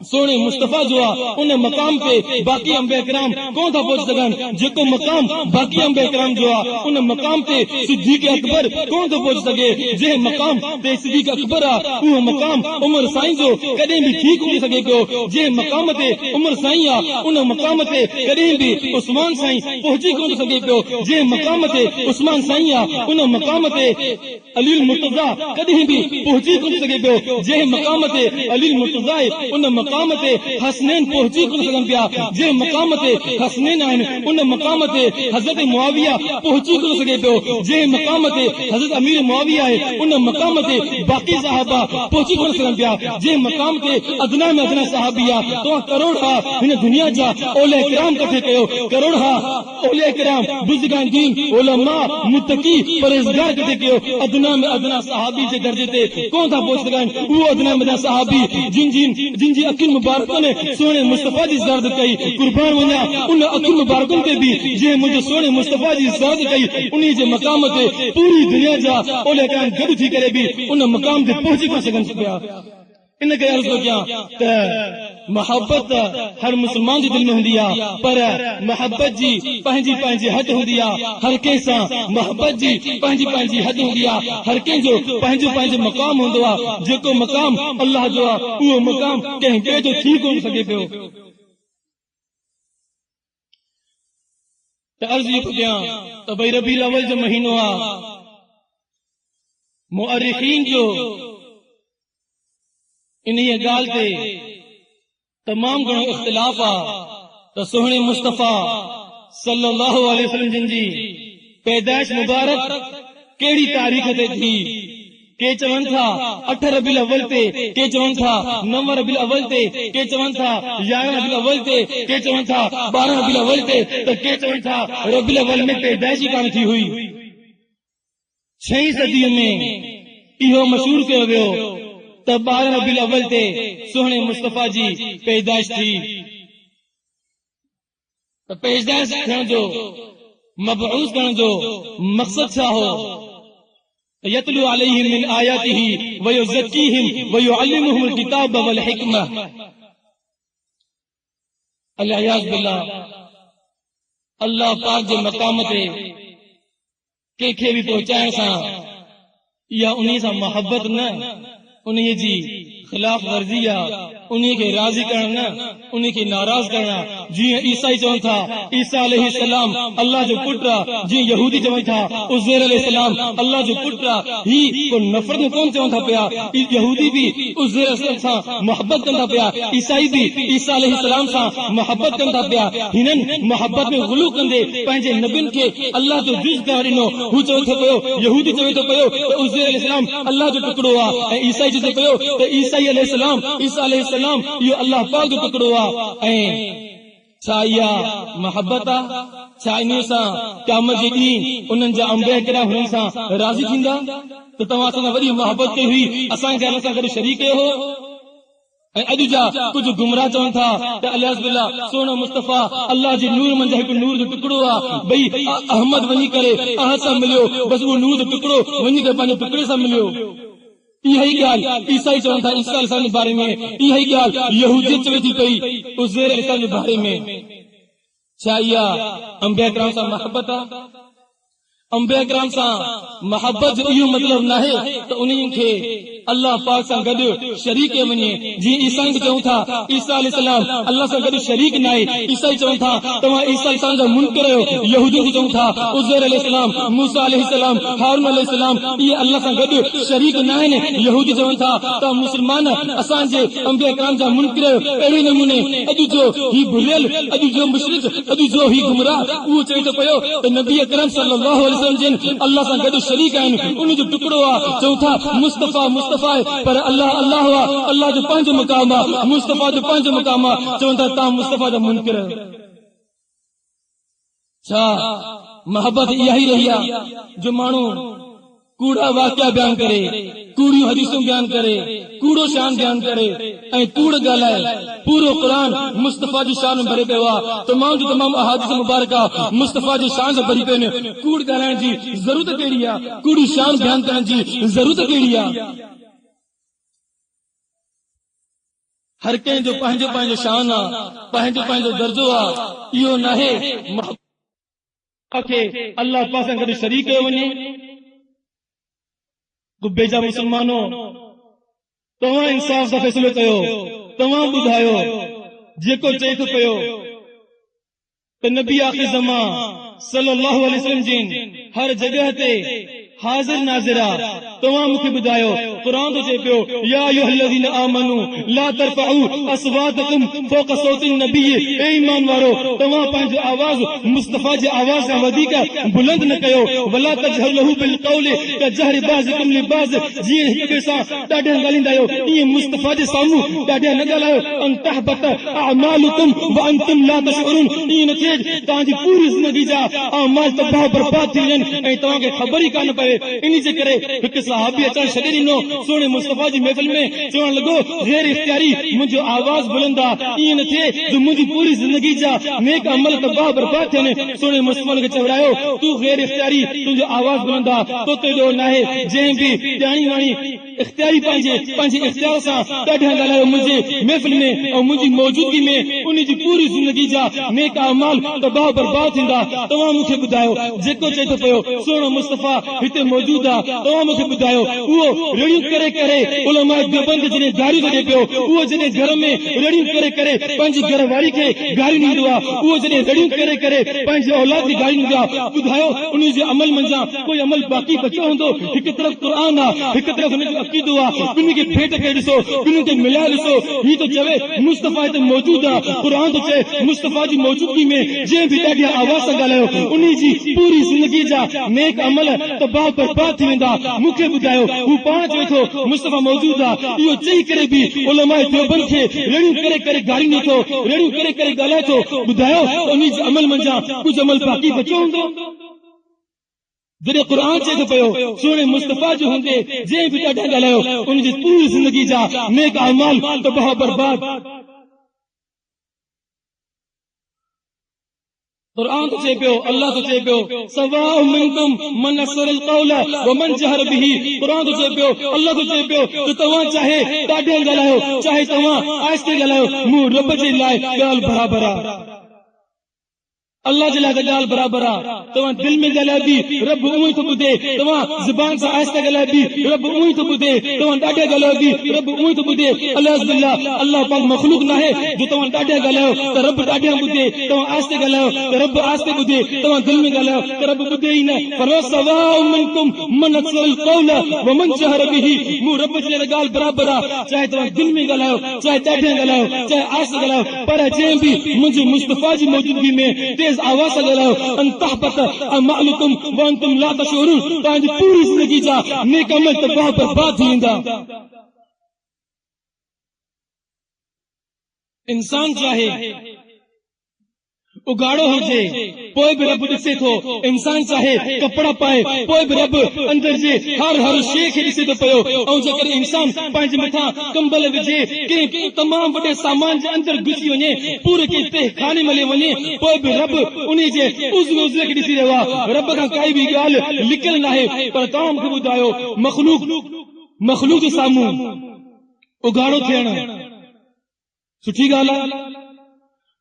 Speaker 1: सोने मुस्तफ़ा जो आहे, उन मक़ाम ते बाक़ी अंबिया किराम कोन था पहुची सघनि। जेको मक़ाम बाक़ी अंबिया किराम जो आहे, उन मक़ाम ते सिद्दीक़ अकबर कोन थो पहुची सघे। जंहिं मक़ाम ते सिद्दीक़ अकबर आहे, उहो मक़ाम उमर साईं जो कॾहिं बि थी कोन सघे पियो। जंहिं मक़ाम ते उमर साईं आहे, उन मक़ाम ते कॾहिं बि उस्मान साईं पहुची कोन सघे पियो। जंहिं मक़ाम ते उस्मान साईं आहे, उन मक़ाम ते अली मुर्तज़ा कॾहिं बि पहुची कोन सघे पियो। जंहिं मक़ाम ते अली मुर्तज़ा आहे, उन मक़ाम ते हसनैन पहुची कोन सघनि पिया। जंहिं मक़ाम ते हसनैन आहिनि, उन मक़ाम ते हज़रत मुआविया पहुची कोन सघे पियो। जंहिं मक़ाम ते हज़रत अमीर मुआविया आहे, उन मक़ाम ते बाक़ी सहाबा पहुची कोन सघनि पिया। जंहिं मक़ाम ते अदना में अदना सहाबी आहे, तव्हां करोड़ हा हिन दुनिया जा औलिया किराम कठे कयो, करोड़ हा औलिया किराम बुज़ुर्गान दीन उलमा मुत्तकी परहेज़गार कठे कयो, अदना में अदना सहाबी जे दर्जे ते कोन था पहुची सघनि। उहो अदना में अदना सहाबी जिन जी अखियुनि मुबारकनि ने सोने मुस्तफ़ा जी ज़ियारत कई, कुर्बान वञा उन अखियुनि मुबारकनि ते बि जंहिं मुंहिंजे सोने मुस्तफ़ा जी ज़ियारत कई, उन्ही जे मक़ाम ते पूरी दुनिया जा औलिया किराम गॾु थी करे बि उन मक़ाम ते पहुची कोन सघनि पिया। इन करे अर्ज़ थो कयां त मोहब्बत हर मुसलमान जे दिल में हूंदी आहे, पर मोहब्बत जी पंहिंजी पंहिंजी हद हूंदी आहे। हर कंहिं सां मोहब्बत जी पंहिंजी पंहिंजी हद हूंदी आहे। हर कंहिंजो पंहिंजो पंहिंजो मक़ाम हूंदो आहे। जेको मक़ाम अल्लाह जो आहे, उहो मक़ाम कंहिं ॿिए जो थी कोन सघे पियो। त अर्ज़ इहो थो कयां त भई रबीउल अव्वल जो महीनो आहे, मुअर्रिख़ीन जो इन ॻाल्हि ते तमाम घणो इख़्तिलाफ़ आहे त सुहिणे मुस्तफ़ा सल्लल्लाहु अलैहि वसल्लम जिन जी पैदाइश मुबारक कहिड़ी तारीख़ ते थी। के चवनि था 8 रबीउल अव्वल ते, के चवनि था 9 रबीउल अव्वल ते, के चवनि था 11 रबीउल अव्वल ते, के चवनि था 12 रबीउल अव्वल ते, त के चवनि था रबीउल अव्वल में पैदाइश ई कान थी हुई। 6वीं सदीअ में इहो मशहूर कयो वियो त 12 रबीउल अव्वल ते सुहिणे मुस्तफ़ा जी पैदाइश थी। त पैदाइश थियण जो मबऊस करण जो मक़सद छा हो? यतलू अलैहिम मिन आयातिही व युज़क्कीहिम व युअल्लिमुहुमुल किताब वल हिकमा। अलियाज़ बिल्लाह, अल्लाह पाक जे मक़ाम ते कंहिंखे बि पहुचाइण सां या उन्ही सां मोहब्बत न, उन्ही जी खिलाफ वर्जी आहे। उन्ही खे राज़ी करण न, उन्ही खे नाराज़ करण। जीअं ईसाई चवनि था ईसा अलैहिस्सलाम अल्लाह जो पुटु आहे, जीअं यहूदी चवनि था उज़ैर अलैहिस्सलाम अल्लाह जो पुटु आहे। ही को नफ़रत में कोन चवनि था पिया। यहूदी भी उज़ैर सां मोहब्बत कनि था पिया, ईसाई भी ईसा अलैहिस्सलाम सां मोहब्बत कनि था पिया। हिननि मोहब्बत में गुलू कंदे पंहिंजे नबियुनि खे अल्लाह जो जुज़ करार ॾिनो। हू चवे थो पियो, यहूदी चवे थो पियो त उज़ैर अलैहिस्सलाम अल्लाह जो टुकड़ो आहे, ऐं ईसाई चवे पियो त ईसा अलैहिस्सलाम इहो अल्लाह पाक जो टुकड़ो आहे। ऐं छा इहा मोहब्बत आहे? छा इन सां क़यामत जे ॾींहुं उन्हनि जा अंबिया किराम हुननि सां राज़ी थींदा? त तव्हां असां वॾी मोहब्बत कई हुई, असांजे ख़्याल सां गॾु शरीक कयो हो। ऐं अॼु जा कुझु गुमराह चवनि था त अलियास बिल्ला सोनो मुस्तफ़ा अल्लाह जे नूर मंझि हिकु नूर जो टुकड़ो आहे, भई अहमद वञी करे अह सां मिलियो, बसि उहो नूर जो टुकड़ो वञी करे पंहिंजे टुकड़े सां मिलियो। इहा ई ॻाल्हि ईसाई चवनि था ईसा अलैहिस्सलाम जे बारे में, इहा ई ॻाल्हि यहूदियत चवे थी पई उज़ैर अलैहिस्सलाम जे बारे में। छा इहा अंबिया किराम सां मोहब्बत आहे? अंबिया किराम सां मोहब्बत जो इहो मतिलबु नाहे त उन्हनि खे अल्लाह पाक सां गॾु शरीक वञे। जीअं ईसाई चऊं था ईसा अलैहिस्सलाम अल्लाह सां गॾु शरीक न आहे, ईसाई चवनि था तव्हां ईसा अलैहिस्सलाम जा मुनकर आहियो। यहूदी चऊं था उज़ैर अलैहिस्सलाम, मूसा अलैहिस्सलाम, हारून अलैहिस्सलाम इहे अल्लाह सां गॾु शरीक न आहिनि। यहूदी चवनि था त मुस्लमान असांजे अंबिया किराम जा मुनकर आहियो। अहिड़े नमूने अॼु जो ही बुरियल, अॼु जो मुशरिक, अॼु जो ही गुमराह उहो चई थो पियो त नबी अकरम सल्लल्लाहु अलैहि वसल्लम जिन अल्लाह सां गॾु शरीक आहिनि, उन जो टुकड़ो आहे। चऊं था मुस्तफ़ा मुस्तफ़ा आहे, पर अल्लाह अल्लाह आहे, अल्लाह जो पंहिंजो मुक़ाम आहे, मुस्तफ़ा जो पंहिंजो मुक़ाम आहे। चवनि था तव्हां मुस्तफ़ा जा मुनकर आहियो। छा मोहब्बत इहा ई रही आहे जो माण्हू कूड़ा वाक़िया बयान करे, कूड़ियूं हदीसूं बयान करे, कूड़ो शान बयान करे ऐं कूड़ ॻाल्हाए? पूरो क़ुरान मुस्तफ़ा जी शान में भरे पियो आहे। तमामु जो तमामु अहादीस मुबारका मुस्तफ़ा जी शान सां भरी पियूं आहिनि। कूड़ ॻाल्हाइण जी ज़रूरत कहिड़ी आहे? कूड़ी शान बयान करण जी ज़रूरत कहिड़ी आहे? हर कंहिंजो पंहिंजो पंहिंजो शान आहे, पंहिंजो पंहिंजो दर्जो आहे। इहो नाहे खे अल्लाह पाक सां गॾु शरीक कयो वञे। बेजा मुसलमानो, तव्हां इंसाफ़ सां फ़ैसिलो कयो, तव्हां ॿुधायो जेको चए थो पियो त नबी आख़िर ज़मान सल्लल्लाहु अलैहि वसल्लम जिन हर जगह ते हाज़िर नाज़िर आहे। तव्हां मूंखे ॿुधायो, क़ुरान थो चए पियो या अय्युहल्लज़ीना आमनू ला तरफ़अू अस्वातकुम फ़ौक़ सौतिन नबी। ए ईमान वारो, तव्हां पंहिंजो आवाज़ मुस्तफ़ा जे आवाज़ सां वधीक बुलंद न कयो। वला तजहर लहू बिल क़ौलि कजहरि बाज़िकुम लिबाज़। जीअं हिक ॿिए सां ॾाढा ॻाल्हाईंदा आहियो, ईअं मुस्तफ़ा जे साम्हूं ॾाढा न ॻाल्हायो। अन तहबत अअमालुकुम व अंतुम ला तशउरून। ईअं न थिए तव्हांजी पूरी ज़िंदगी जा अमाल तबाह बर्बाद थी वञनि ऐं तव्हांखे ख़बर ई कान पए। इन जे करे हिकु सहाबी अचण छॾे ॾिनो सोने मुस्तफ़ा जी महफ़िल में, चवण लॻो गैर इख़्तियारी मुंहिंजो आवाज़ बुलंद आहे। ईअं न थिए जो मुंहिंजी पूरी ज़िंदगी जा नेक अमल तबाह बर्बाद थियनि। सोने मुस्तफ़ा खे चवरायो तूं गैर इख़्तियारी, तुंहिंजो आवाज़ बुलंद आहे, तो ते जो नाहे। जंहिं बि ॼाणी वाणी इख़्तियारी पंहिंजे इख़्तियार सां ॾाढा ॻाल्हायो मुंहिंजे महफ़िल में ऐं मुंहिंजी मौजूदगी में, उनजी पूरी ज़िंदगी जा नेक अमाल तबाह बर्बाद थींदा। तव्हां मूंखे ॿुधायो जेको चए थो पियो सोनो मुस्तफ़ा हिते मौजूद आहे, तव्हां मूंखे ॿुधायो उहो रड़ियूं करे करे उलमा देवबंद जॾहिं गारियूं थो ॾिए पियो, उहो जॾहिं घर में रड़ियूं करे करे पंहिंजी घरवारी खे गारियूं ॾींदो आहे, उहो जॾहिं रड़ियूं करे करे पंहिंजे औलाद खे गारियूं ॾींदो आहे, ॿुधायो उन जे अमल मंझां कोई अमल बाक़ी बचियो हूंदो? हिकु तरफ़ क़ुरान आहे, हिकु तरफ़ हुनजो अक़ीदो आहे। ॿिन्ही खे भेट खे ॾिसो, ॿिन्ही खे मिलाए ॾिसो। हीउ थो चवे मुस्तफ़ा हिते मौजूद आहे, क़ुरान थो चए मुस्तफ़ा जी मौजूदगी में जंहिं बि ॾाढी आवाज़ सां ॻाल्हायो उन जी पूरी ज़िंदगी जा नेक अमल तबाह बर्बाद थी वेंदा। मूंखे ॿुधायो हू पाण चए थो मुस्तफ़ा मौजूद आहे, इहो चई करे बि उलमा देवबंद खे रड़ियूं करे करे गारियूं ॾिए थो, रड़ियूं करे करे ॻाल्हाए थो। ॿुधायो उन जे अमल मंझां कुझु अमल बाक़ी बचियो हूंदो? जॾहिं क़ुरान चए थो पियो सुहिणे मुस्तफ़ा जो हूंदे जंहिं बि ॾाढा ॻाल्हायो उन जी पूरी ज़िंदगी जा नेक अमाल तबाह बर्बाद। क़ुरान तो चए पियो, अल्लाह तो चए पियो सवाउ मिनकुम मन असरल क़ौल व मन जहर बिही। क़ुरान तो चए पियो, अल्लाह तो चए पियो तो तव्हां चाहे ॾाढे ॻाल्हायो, चाहे तव्हां आहिस्ते ॻाल्हायो, मूं रब जे लाइ ॻाल्हि बराबरि आहे। अल्लाह जे लाइ ॻाल्हि बराबरि आहे। तव्हां दिलि में ॻाल्हाए बि रब उहो ई थो ॿुधे, तव्हां ज़ुबान सां आहिस्ते ॻाल्हाए बि रब उहो ई थो ॿुधे, तव्हां ॾाढे ॻाल्हायो बि रब उहो ई थो ॿुधे। अलियाज़ बिल्लाह, अल्लाह पाक मख़लूक न आहे जो तव्हां ॾाढे ॻाल्हायो त रब ॾाढे ॿुधे, तव्हां आहिस्ते ॻाल्हायो त रब आहिस्ते ॿुधे, तव्हां दिलि में ॻाल्हायो त रब ॿुधे ई न। पर सवाउ मिनकुम मन असरल क़ौल व मन जहर बिही। मूं रब जे लाइ ॻाल्हि बराबरि आहे, चाहे तव्हां दिलि में ॻाल्हायो, चाहे ॾाढे ॻाल्हायो, चाहे आहिस्ते ॻाल्हायो, पर जंहिं बि मुंहिंजे मुस्तफ़ा जी मौजूदगी में तेज़ आवाज़ सां ॻाल्हायो अन तहबत अमालुकुम व अंतुम ला तशउरून। तव्हांजी पूरी ज़िंदगी जा नेक अमल तबाह बर्बाद थी वेंदा। इंसान चाहे उगाड़ो हुजे पोइ भी रब ॾिसे थो। इंसान चाहे कपड़ा पाए पोइ भी रब अंदर जे हर शइ खे ॾिसे थो पियो। ऐं जेकर इंसान पंहिंजे मथां कंबल विझे कंहिं तमाम वॾे सामान जे अंदर घुसी वञे पूरे कंहिं तहखाने में वञे पोइ भी रब उन जे उज़व खे ॾिसी रहियो आहे। रब खां काई बि ॻाल्हि लिकियल नाहे। पर तव्हां मूंखे ॿुधायो मखलूक जे साम्हूं उगाड़ो थियण सुठी ॻाल्हि आहे?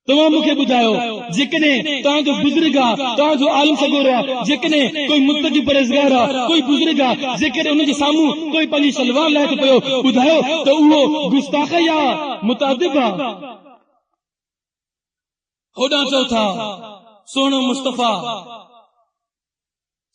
Speaker 1: तव्हां मूंखे ॿुधायो जेकॾहिं तव्हांजो बुज़ुर्ग आहे, तव्हांजो आलिम सगोर आहे, जेकॾहिं कोई मुत्तक़ी परहेज़गार आहे, कोई बुज़ुर्ग आहे, जेकॾहिं उनजे साम्हूं कोई पंहिंजी सलवार लाहे थो पियो, ॿुधायो त उहो गुस्ताख़ या मुतादिब आहे? होॾां चओ था सोनो मुस्तफ़ा।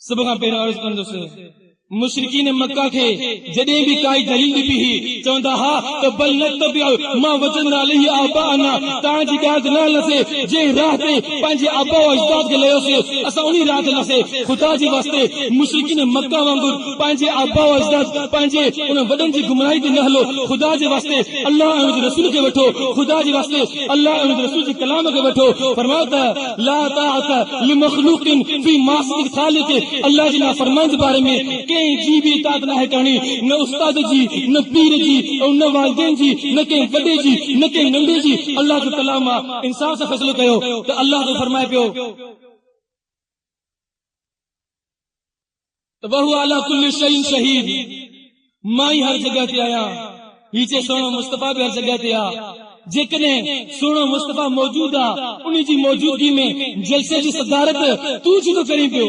Speaker 1: सभ खां पहिरियों अर्ज़ कंदुसि मुशरिकीन मक्का खे जॾहिं बि काई दलील ॾिबी हुई चवंदा हा त बल नतबिउ मा वजदना अलैहि आबाअना, तव्हांजी ॻाल्हि न हलसे जंहिं राह ते पंहिंजे आबा व अजदाद खे लयोसीं असां उन राह ते हलसे। ख़ुदा जे वास्ते मुशरिकीन मक्का वांगुरु पंहिंजे आबा व अजदाद पंहिंजे उन वॾनि जी गुमराही ते न हलो। ख़ुदा जे वास्ते अल्लाह ऐं उनजे रसूल खे वठो। ख़ुदा जे वास्ते अल्लाह ऐं उनजे रसूल जे कलाम खे वठो। फरमायो त ला ताअत लिमखलूकिन फी मासिल खालिक। अल्लाह जे नाफरमान जे बारे में जी भी इताअत न करनी, न उस्ताद जी, न पीर जी, और न वालिदैन जी, न कंहिं वॾे जी, न कंहिं नंढे जी। अल्लाह जो कलाम आहे। इंसाफ सां फ़ैसिलो कयो त अल्लाह तो फरमाए पियो त वहु अला कुल्लि शैइन शहीद। मां ई हर जगह ते आहियां। ही जे सोनो मुस्तफ़ा भी हर जगह ते आहे। जेकॾहिं सोनो मुस्तफ़ा मौजूद आहे उन जी मौजूदगी में जलसे जी सदारत तू जी तो करीं पियो।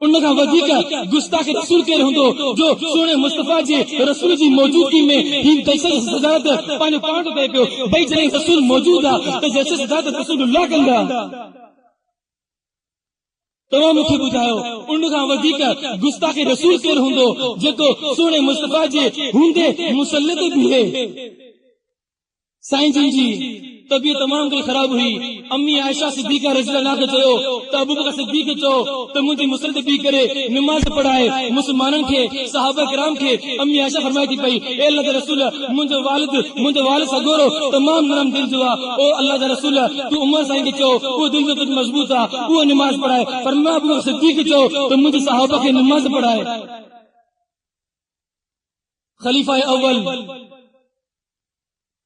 Speaker 1: उनखां वधीक गुस्ताख रसूल केरु हूंदो जो सोने मुस्तफ़ा जे रसूल जी मौजूदगी में ही जलसे जी सदारत पंहिंजो पाण थो कए पियो। भई जॾहिं रसूल मौजूद आहे त जलसे जी सदारत रसूलुल्लाह कंदा। तव्हां मूंखे ॿुधायो उनखां वधीक गुस्ताख रसूल केरु हूंदो जेको सोने मुस्तफ़ा जे हूंदे मुसल्ले ते बीहे। साईं जिन जी तबीयत तमाम घणी ख़राब हुई। अम्मी आयशा सिद्दीक़ा रज़ियल्लाहु अन्हा चयो त अबू बकर सिद्दीक़ चयो त मुंहिंजी मुसले ते बीह करे नमाज़ पढ़ाए मुसलमाननि खे सहाबा किराम खे। अम्मी आयशा फरमाए थी पई ए अल्लाह जे रसूल मुंहिंजो वालिद सगोरो तमाम नरम दिल जो आहे। ओ अल्लाह जे रसूल तू उमर साईं खे चयो उहो दिल जो कुझु मज़बूत आहे उहो नमाज़ पढ़ाए। फरमाया अबू बकर सिद्दीक़ चयो त मुंहिंजे सहाबा खे नमाज़ पढ़ाए। ख़लीफ़ा अव्वल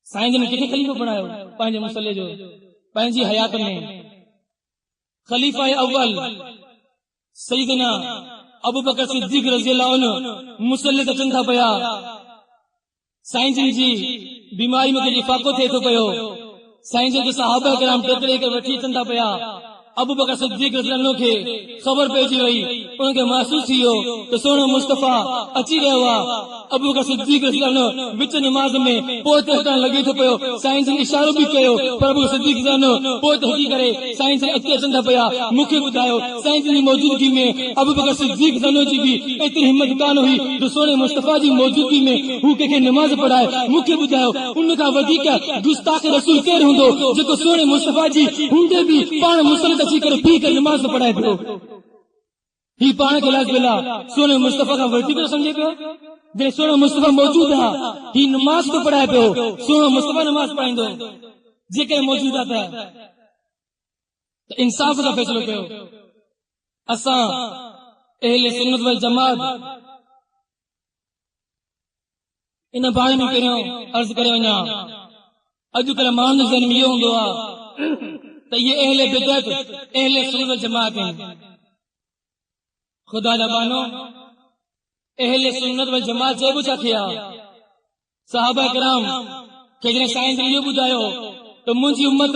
Speaker 1: साईं जन किथे ख़लीफ़ो बणायो पंहिंजे मुसले जो पंहिंजी हयात में। ख़लीफ़ा अव्वल सईदना अबू बकर सिद्दीक़ रज़ियल्लाहु अन्हु मुसले ते अचनि था पिया। साईं जन जी बीमारी में कुझु इफ़ाक़ो थिए थो पियो। साईं जन खे सहाबा किराम टकरे करे वठी अचनि था पिया। अबू बकर सिद्दीक़ रज़ियल्लाहु अन्हु खे ख़बर पइजी वई। उनखे महसूस थी वियो त सोनो मुस्तफ़ा अची रहियो आहे। अबू बकर सिद्दीक़ रज़ियल्लाहु अन्हु विच नमाज़ में पोइ हटण लॻे थो पियो। साईं जन इशारो भी कयो पर अबू बकर सिद्दीक़ रज़ियल्लाहु अन्हु पोइ हटी करे साईं जन अॻिते अचनि था पिया। मूंखे ॿुधायो साईं जन जी मौजूदगी में अबू बकर सिद्दीक़ रज़ियल्लाहु अन्हु जी भी एतिरी हिम्मत कान हुई जो सोने मुस्तफ़ा जी मौजूदगी में हू कंहिंखे नमाज़ पढ़ाए। मूंखे ॿुधायो उनखां वधीक गुस्ताख़ रसूल केरु हूंदो जेको सोने मुस्तफ़ा जी हूंदे भी पाण मुसले ते अची करे बीह करे नमाज़ पढ़ाए पियो। ही पाण खे लाज़बिला सोने मुस्तफ़ा खां वधीक समझे पियो। जॾहिं सोनो मुस्तफ़ा मौजूद आहे ही नमाज़ तो पढ़ाए पियो। सोनो मुस्तफ़ा नमाज़ पढ़ाईंदो जेकर मौजूद आहे त इंसाफ़ सां फ़ैसिलो कयो। असां अहले सुन्नत वल जमात इन बारे में पहिरियों अर्ज़ करे वञा। अॼुकल्ह माण्हुनि जो ज़हन इहो हूंदो आहे त इहे अहले बिदअत अहले सुन्नत वल जमात आहिनि। ख़ुदा जा बानो अहले सुन्नत वल जमात चइबो छा थे आहे? सहाबा किराम खे जॾहिं साईं जन इहो ॿुधायो त मुंहिंजी उम्मत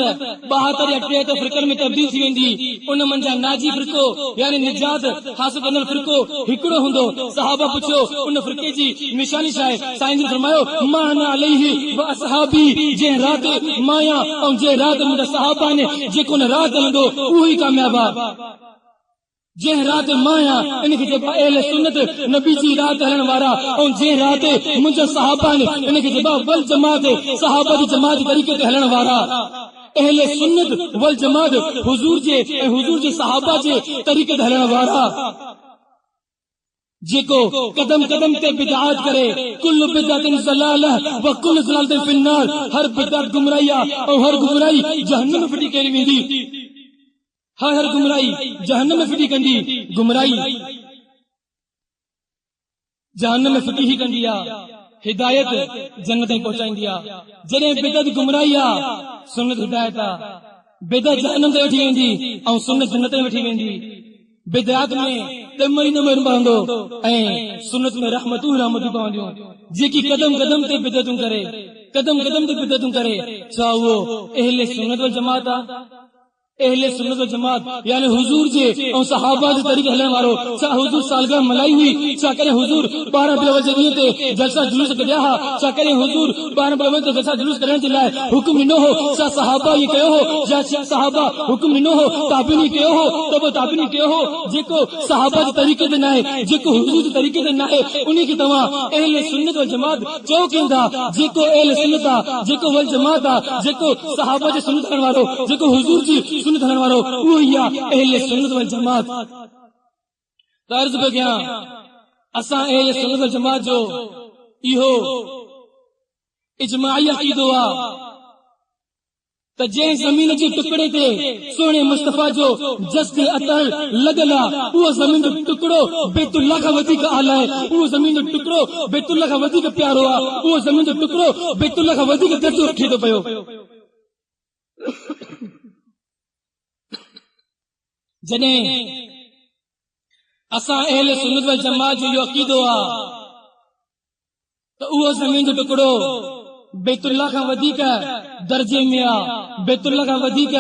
Speaker 1: 72 या 73 फ़िरक़नि में तब्दील थी वेंदी। उन मंझां नाजी फ़िरक़ो यानी निजात हासिल कंदड़ फ़िरक़ो हिकिड़ो हूंदो। सहाबा पुछियो उन फ़िरक़े जी निशानी छा आहे? साईं जन फरमायो मा अना अलैहि व असहाबी, जंहिं राति माया ऐं जंहिं राति मुंहिंजा सहाबा आहिनि जेको उन राति हलंदो उहो ई कामयाब आहे। जंहिं राति माया इन खे चइबो अहले सुन्नत नबी जी राति हलण वारा। ऐं जंहिं राति मुंहिंजा सहाबा आहिनि इन खे चइबो वल जमात सहाबा जी जमात तरीक़े ते हलण वारा। अहले सुन्नत वल जमात हुजूर जे ऐं हुजूर जे सहाबा जे तरीक़े ते हलण वारा।
Speaker 2: जेको कदम कदम ते बिदअत करे, कुल्लु बिदअतिन ज़लालह व कुल्लु ज़लालतिन फिन्नार, हर बिदअत गुमराही और हर गुमराही जहन्नम में फिटी करी वेंदी। हर गुमराही जहन्नम में फिटी कंदी, गुमराही जहन्नम में फिटी ही कंदी आ, हिदायत जन्नत में पहुंचाईंदी आ। जॾहिं बिदअत गुमराही आ, सुन्नत हिदायत आ। बिदअत जहन्नम ते वठी वेंदी ऐं सुन्नत जन्नत में वठी वेंदी। बिदअत में तमरी न मर पवंदो ऐं सुन्नत में रहमतूं रहमतूं पवंदियूं। जेकी कदम कदम ते बिदअतूं करे, कदम कदम ते बिदअतूं करे, छा उहो अहले सुन्नत वल जमात आ? अहले सुन्नत वल जमात यानी हुजूर जे ऐं सहाबा जे तरीक़े हलण वारो। छा हुजूर सालगिरह मल्हाई हुई? छा करे हुजूर 12 रबी ते जलसा जुलूस कढिया हा? छा करे हुजूर 12 रबी ते जलसा जुलूस कढण जे लाइ हुकुम ॾिनो हो? छा सहाबा ये कयो हो? या सहाबा हुकुम ॾिनो हो? ताबीनी कयो हो? तब ताबीनी कयो हो? जेको सहाबा जे तरीक़े ते नाहे, जेको हुजूर जे तरीक़े ते नाहे, उन्हीं खे तव्हां अहले सुन्नत वल जमात चओ कंदा। जेको अहले सुन्नत आ, जेको वल जमात आ, जेको सहाबा जे सुन्नत हलण वारो, जेको हुजूर जी सुन्नत हलण वारो, उहो ई आ अहले सुन्नत वल जमात। त अर्ज़ पियो कयां, असां अहले सुन्नत वल जमात जो इहो इजमाई अक़ीदो आ त जंहिं ज़मीन जे टुकड़े ते सोने मुस्तफ़ा जो जस्द अतर लॻल आ, उहो ज़मीन जो टुकड़ो बैतुल्लाह खां वधीक आला आहे। उहो ज़मीन जो टुकड़ो बैतुल्लाह खां वधीक प्यारो आ। उहो ज़मीन जो टुकड़ो बैतुल्लाह खां वधीक दर्जो रखे थो पियो। जॾहिं असां अहले सुन्नत वल जमात जो इहो अक़ीदो आ त उहो ज़मीन जो टुकड़ो बैतुल्लाह खां वधीक दर्जे में आ, बैतुल्लाह खां वधीक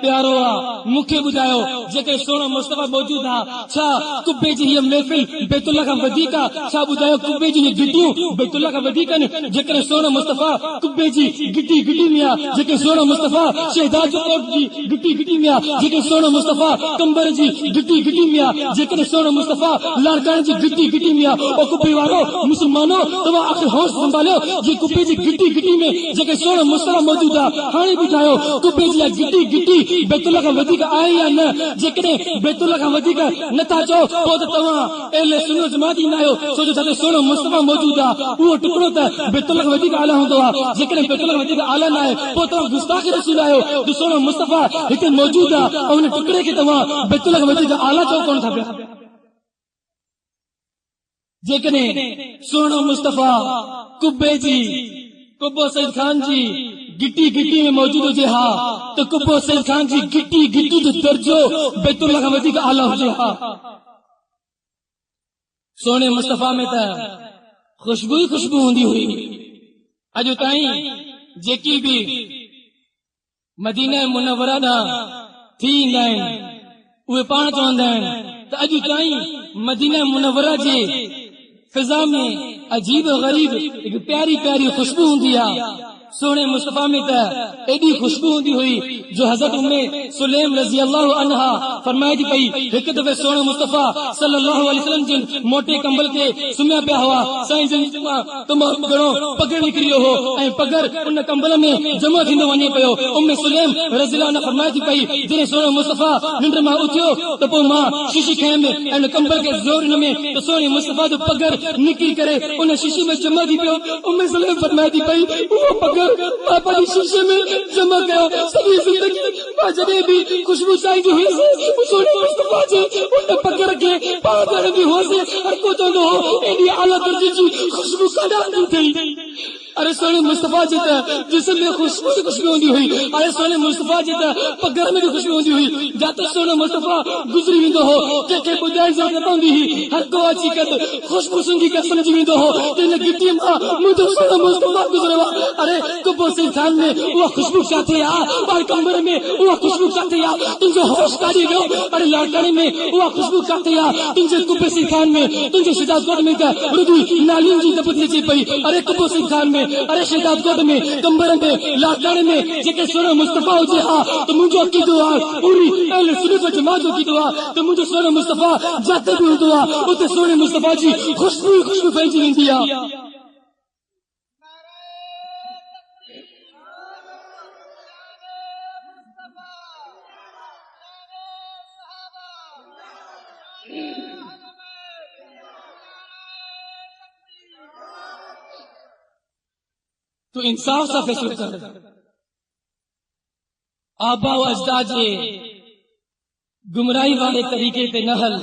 Speaker 2: प्यारो आ। मूंखे ॿुधायो, जेके सोनो मुस्तफ़ा मौजूद आ, छा कुब्बे जी हीअ महफ़िल बैतुल्लाह खां वधीक आ? छा ॿुधायो कुब्बे जी गिटियूं बैतुल्लाह खां वधीक आहिनि? जेकॾहिं सोनो मुस्तफ़ा कुब्बे जी गिटी गिटी में आ, जेके सोनो मुस्तफ़ा शहदाद जो कोट जी गिटी गिटी में आ, जेके सोनो मुस्तफ़ा कंबर जी गिटी गिटी में आ, जेकॾहिं सोनो मुस्तफ़ा लाड़काने जी गिटी गिटी में आ, ओ कुब्बे वारो मुसलमानो, तव्हां आख़िर होश संभालियो। जे कुब्बे जी गिटी गिटी में जेके सोनो मुस्तफ़ा मौजूद आ, हाणे ॿुधायो कुब्बे जी गिटी गिटी बैतुल्लाह खां वधीक आहे या न? जेकॾहिं बैतुल्लाह खां वधीक नथा चओ, पोइ त तव्हां अहले सुन्नत जमात ई न आहियो। छो जो जिते सोनो मुस्तफ़ा मौजूद आ, उहो टुकड़ो त बैतुल्लाह खां वधीक आला हूंदो आ। जेकॾहिं बैतुल्लाह खां वधीक आला न आहे, पोइ तव्हां गुस्ताख़ रसूल आहियो। जो सोनो मुस्तफ़ा हिते मौजूद आ ऐं हुन टुकड़े खे तव्हां बैतुल्लाह खां वधीक आला चओ कोन था पिया। जेकॾहिं सोनो मुस्तफ़ा कुब्बे जी, कुब्बो सईद खान जी गिटी गिटी में मौजूद हुजे हा, तो कुब्बो सईद खान जी गिटी गिटी जो दर्जो बैतुल्लाह खां वधीक आला हुजे हा। सोने मुस्तफ़ा में त खुशबू ही खुशबू हूंदी हुई। अॼु ताईं जेकी बि मदीना मुनव्वरा ॾांहुं थी ईंदा आहिनि, उहे पाण चवंदा आहिनि त अॼु ताईं मदीना मुनव्वरा जे फिज़ा में अजीब गरीब एक प्यारी प्यारी खुशबू हूंदी आ। सोने मुस्तफ़ा में त एडी खुशबू हूंदी हुई जो हज़रत उम्मे सुलैम रज़ी अल्लाह अन्हा फरमाए थी पई, हिकु दफ़े सोने मुस्तफ़ा सल्लल्लाहु अलैहि वसल्लम जिन मोटे कंबल ते सुम्हिया पिया हुआ। साईं जन तमामु घणो पगर निकिरी वियो हो ऐं पगर उन कंबल में जमा थींदो वञे पियो। उम्मे सुलैम रज़ी अल्लाह अन्हा फरमाए थी पई, जॾहिं सोने मुस्तफ़ा निंड मां उथियो त पोइ मां शीशी खयमि ऐं उन कंबल खे ज़ोर ॾिनमि त सोने मुस्तफ़ा जो पगर निकिरी करे उन शीशी में जमा थी पियो। उम्मे सुलैम फरमाए थी पई, उहो पगर पापा जी शीशे में जमा कयो। सॼी ज़िंदगी मां जॾहिं बि खुशबू चाहींदी हुयसि, सोने मुस्तफ़ा जे उन पगर खे पाण खणंदी हुअसि। हर को चवंदो हो एॾी आला दर्जे जी खुशबू काॾां ईंदी अथई। अरे सोने मुस्तफ़ा जे त जिस्म में खुशबू ही खुशबू हूंदी हुई। अरे सोने मुस्तफ़ा जे त पगर में भी खुशबू हूंदी हुई। जाते सोने मुस्तफ़ा गुज़री वेंदो हो, कंहिंखे ॿुधाइण ज़रूरत न पवंदी हुई। हर को अची करे खुशबू सूंघी करे सम्झी वेंदो हो त हिन गिटी मां मुंहिंजो सोने मुस्तफ़ा गुज़रियो आहे। अरे कुब्बो सईद खान में उहा खुशबू किथे आ? और कंबर में उहा खुशबू किथे आ? तुंहिंजो होश काॾे वियो? अरे लाड़काने में उहा खुशबू किथे आ? तुंहिंजे कुब्बे सईद खान में, तुंहिंजे शहदादकोट में त रुदी नालियुनि जी दॿ थी अचे पई। अरे कुब्बो सईद खान में, अरे शहदादकोट में, कंबर में, लाड़काने में जेके सोनो मुस्तफ़ा हुजे हा, त मुंहिंजो अक़ीदो आहे पूरी अहले सुन्नत वल जमात जो अक़ीदो आहे त मुंहिंजो सोनो मुस्तफ़ा जिते बि हूंदो आहे उते सोने मुस्तफ़ा जी खुशबू ही खुशबू फैलिजी वेंदी आहे। तू इंसाफ सां फ़ैसिलो कर। आबा व अजदाद जे गुमराही वाले तरीके ते न हल।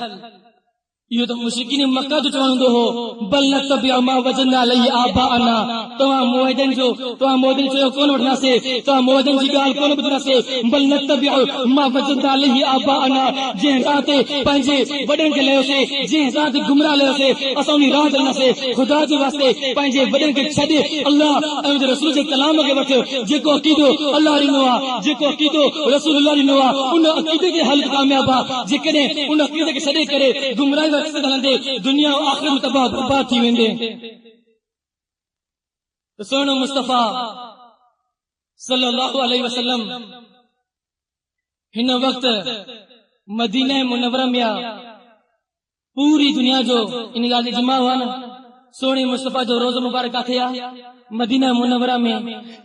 Speaker 2: इहो त मुशरिकीन मक्का जो चवण हूंदो हो, बल नतबिअ मा वजदना अलैहि आबाअना। तव्हां मुअद्दिन चयो कोन वठंदासीं, तव्हां मुअद्दिन जी ॻाल्हि कोन ॿुधंदासीं। बल नतबिअ मा वजदना अलैहि आबाअना। जंहिं राह ते पंहिंजे वॾनि खे लयोसीं, जंहिं राह ते गुमराह लयोसीं, असां उन राह ते हलंदासीं। ख़ुदा जे वास्ते पंहिंजे वॾनि खे छॾे अल्लाह ऐं उनजे रसूल जे कलाम खे वठ। जेको अक़ीदो अल्लाह ॾिनो आहे, जेको अक़ीदो रसूल ॾिनो आहे, उन अक़ीदे ते हल कामयाब आहे। जेकॾहिं उन अक़ीदे खे छॾे करे गुमराही हलंदे दुनिया आख़िर में तबाह बर्बाद थी वेंदे। सोनो मुस्तफ़ा सल्लल्लाहु अलैहि वसल्लम हिन वक्त मदीना मुनव्वरा में पूरी दुनिया जो इन ॻाल्हि इजमा हुआ न। सोने मुस्तफ़ा जो रोज़ो मुबारक काथे आहे? मदीना मुनव्वरा में।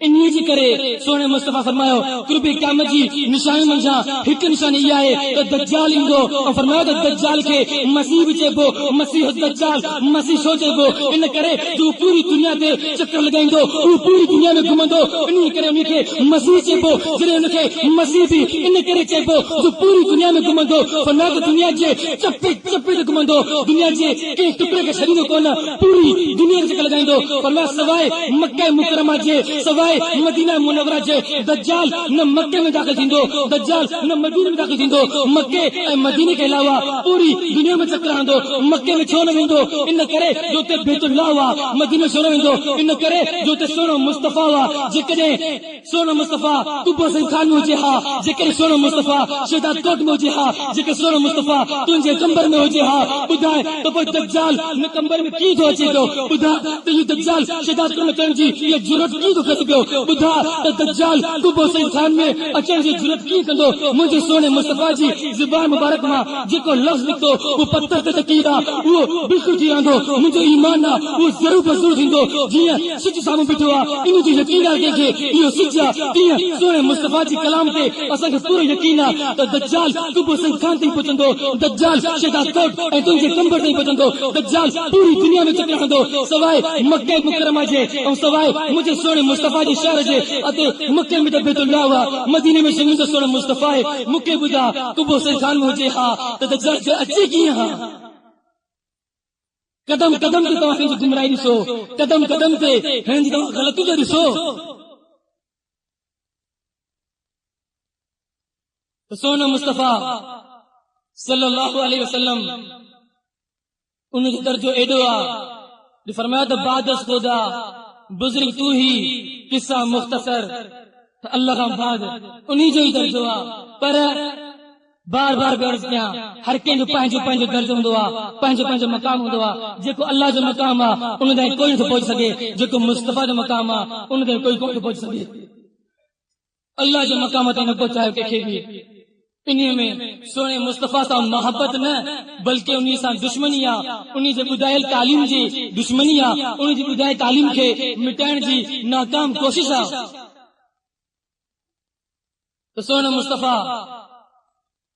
Speaker 2: इन्हीअ जे करे सोने मुस्तफ़ा फरमायो कुर्बे क़यामत जी निशानी मंझां हिकु निशानी इहा आहे त दज्जाल ईंदो। ऐं फरमायो त दज्जाल खे मसीह बि चइबो। मसीह दज्जाल मसीह छो चइबो? इन करे जो पूरी दुनिया ते चक्कर लॻाईंदो, उहो पूरी दुनिया में घुमंदो, इन करे उनखे मसीह चइबो। जॾहिं उनखे मसीह बि इन करे चइबो जो पूरी दुनिया में घुमंदो। फरमायो त दुनिया जे चपे चपे ते घुमंदो, दुनिया जे कंहिं टुकड़े खे छॾींदो कोन, पूरी दुनिया खे चक्कर लॻाईंदो। फरमायो सवाइ मक्का मुकरमा जे, सवाइ मदीना मुनव्वरा जे, दज्जाल न मक्के में दाख़िल थींदो, दज्जाल न मदीने में दाख़िल थींदो। मक्के ऐं मदीने के अलावा पूरी दुनिया में चक्कर हणंदो। मक्के में छो न वेंदो? इन करे जो ते बैतुल्लाह हुआ। मदीने छो न वेंदो? इन करे जो ते सोनो मुस्तफ़ा हुआ। जेकॾहिं सोनो मुस्तफ़ा कुबो सिंह खान में हुजे हा, जेकॾहिं सोनो मुस्तफ़ा शहदाद कोट में हुजे हा, जेके सोनो मुस्तफ़ा तुंहिंजे कंबर में हुजे हा, ॿुधाए त पोइ दज्जाल न कंबर में कीअं थो अचे पियो? ॿुधा त इहो दज्जाल शहदाद कोट में अचण जी इहा जुरत कीअं थो करे पियो? ॿुधा त दज्जाल कुबो सिंह खान में अचण जी जुरत कीअं कंदो? मुंहिंजे सोने मुस्तफ़ा जी ज़ुबान मुबारक मां जेको लफ़्ज़ निकितो उहो पत्थर ते तकीद आहे, उहो बिल्कुलु थी रहंदो। मुंहिंजो ईमान आहे उहो ज़रूर बज़रूर थींदो। जीअं सिज साम्हूं बीठो आहे, इन जो यकीन आहे कंहिंखे इहो सिज आहे, तीअं सोने मुस्तफ़ा जी कलाम ते असांखे पूरो यकीन आहे त दज्जाल कुबो सिंह खान ताईं पहुचंदो, दज्जाल शहदाद कोट ऐं तुंहिंजे कंबर ताईं पहुचंदो, दज्जाल पूरी दुनिया में चक्कर हणंदो। सवाइ मक्के मुकरमा जे ऐं सवाइ मुंहिंजे सोने मुस्तफ़ा जे शहर जे अते मक्के में त बैतुल्लाह हुआ, मदीने में मुंहिंजो सोनो मुस्तफ़ा आहे। मूंखे ॿुधा कुबो सिंह खान में हुजे हा त दज्जाल अचे कीअं हा? कदम कदम ते तव्हां हिनजी गुमराही ॾिसो, कदम कदम ते हिनजी तव्हां ग़लती जो ॾिसो। सोनो मुस्तफ़ा सल्लल्लाहु अलैहि वसल्लम उनजो दर्जो एॾो आहे, फरमाया त बादस ख़ुदा बुज़ुर्ग तू ही किस्सा मुख़्तसर, अल्लाह खां बाद उन्हीं जो ही दर्जो आहे। पर बार बार अर्ज़ कयां, हर कंहिंजो पंहिंजो पंहिंजो दर्जो हूंदो आहे, पंहिंजो पंहिंजो मक़ाम हूंदो आहे। जेको अल्लाह जो मक़ाम आहे उन ताईं कोई नथो पहुची सघे, जेको मुस्तफ़ा जो मक़ाम आहे उन ताईं कोई कोन थो पहुची सघे। अल्लाह जो मक़ाम ताईं न पहुचायो कंहिंखे बि। इन्हीअ में सोने मुस्तफ़ा सां मोहब्बत न बल्कि उन्ही सां दुश्मनी आहे, उन्ही जे ॿुधायल तालीम जी दुश्मनी आहे, उन्ही जी ॿुधायल तालीम खे मिटाइण जी नाकाम कोशिश आहे। त सोने मुस्तफ़ा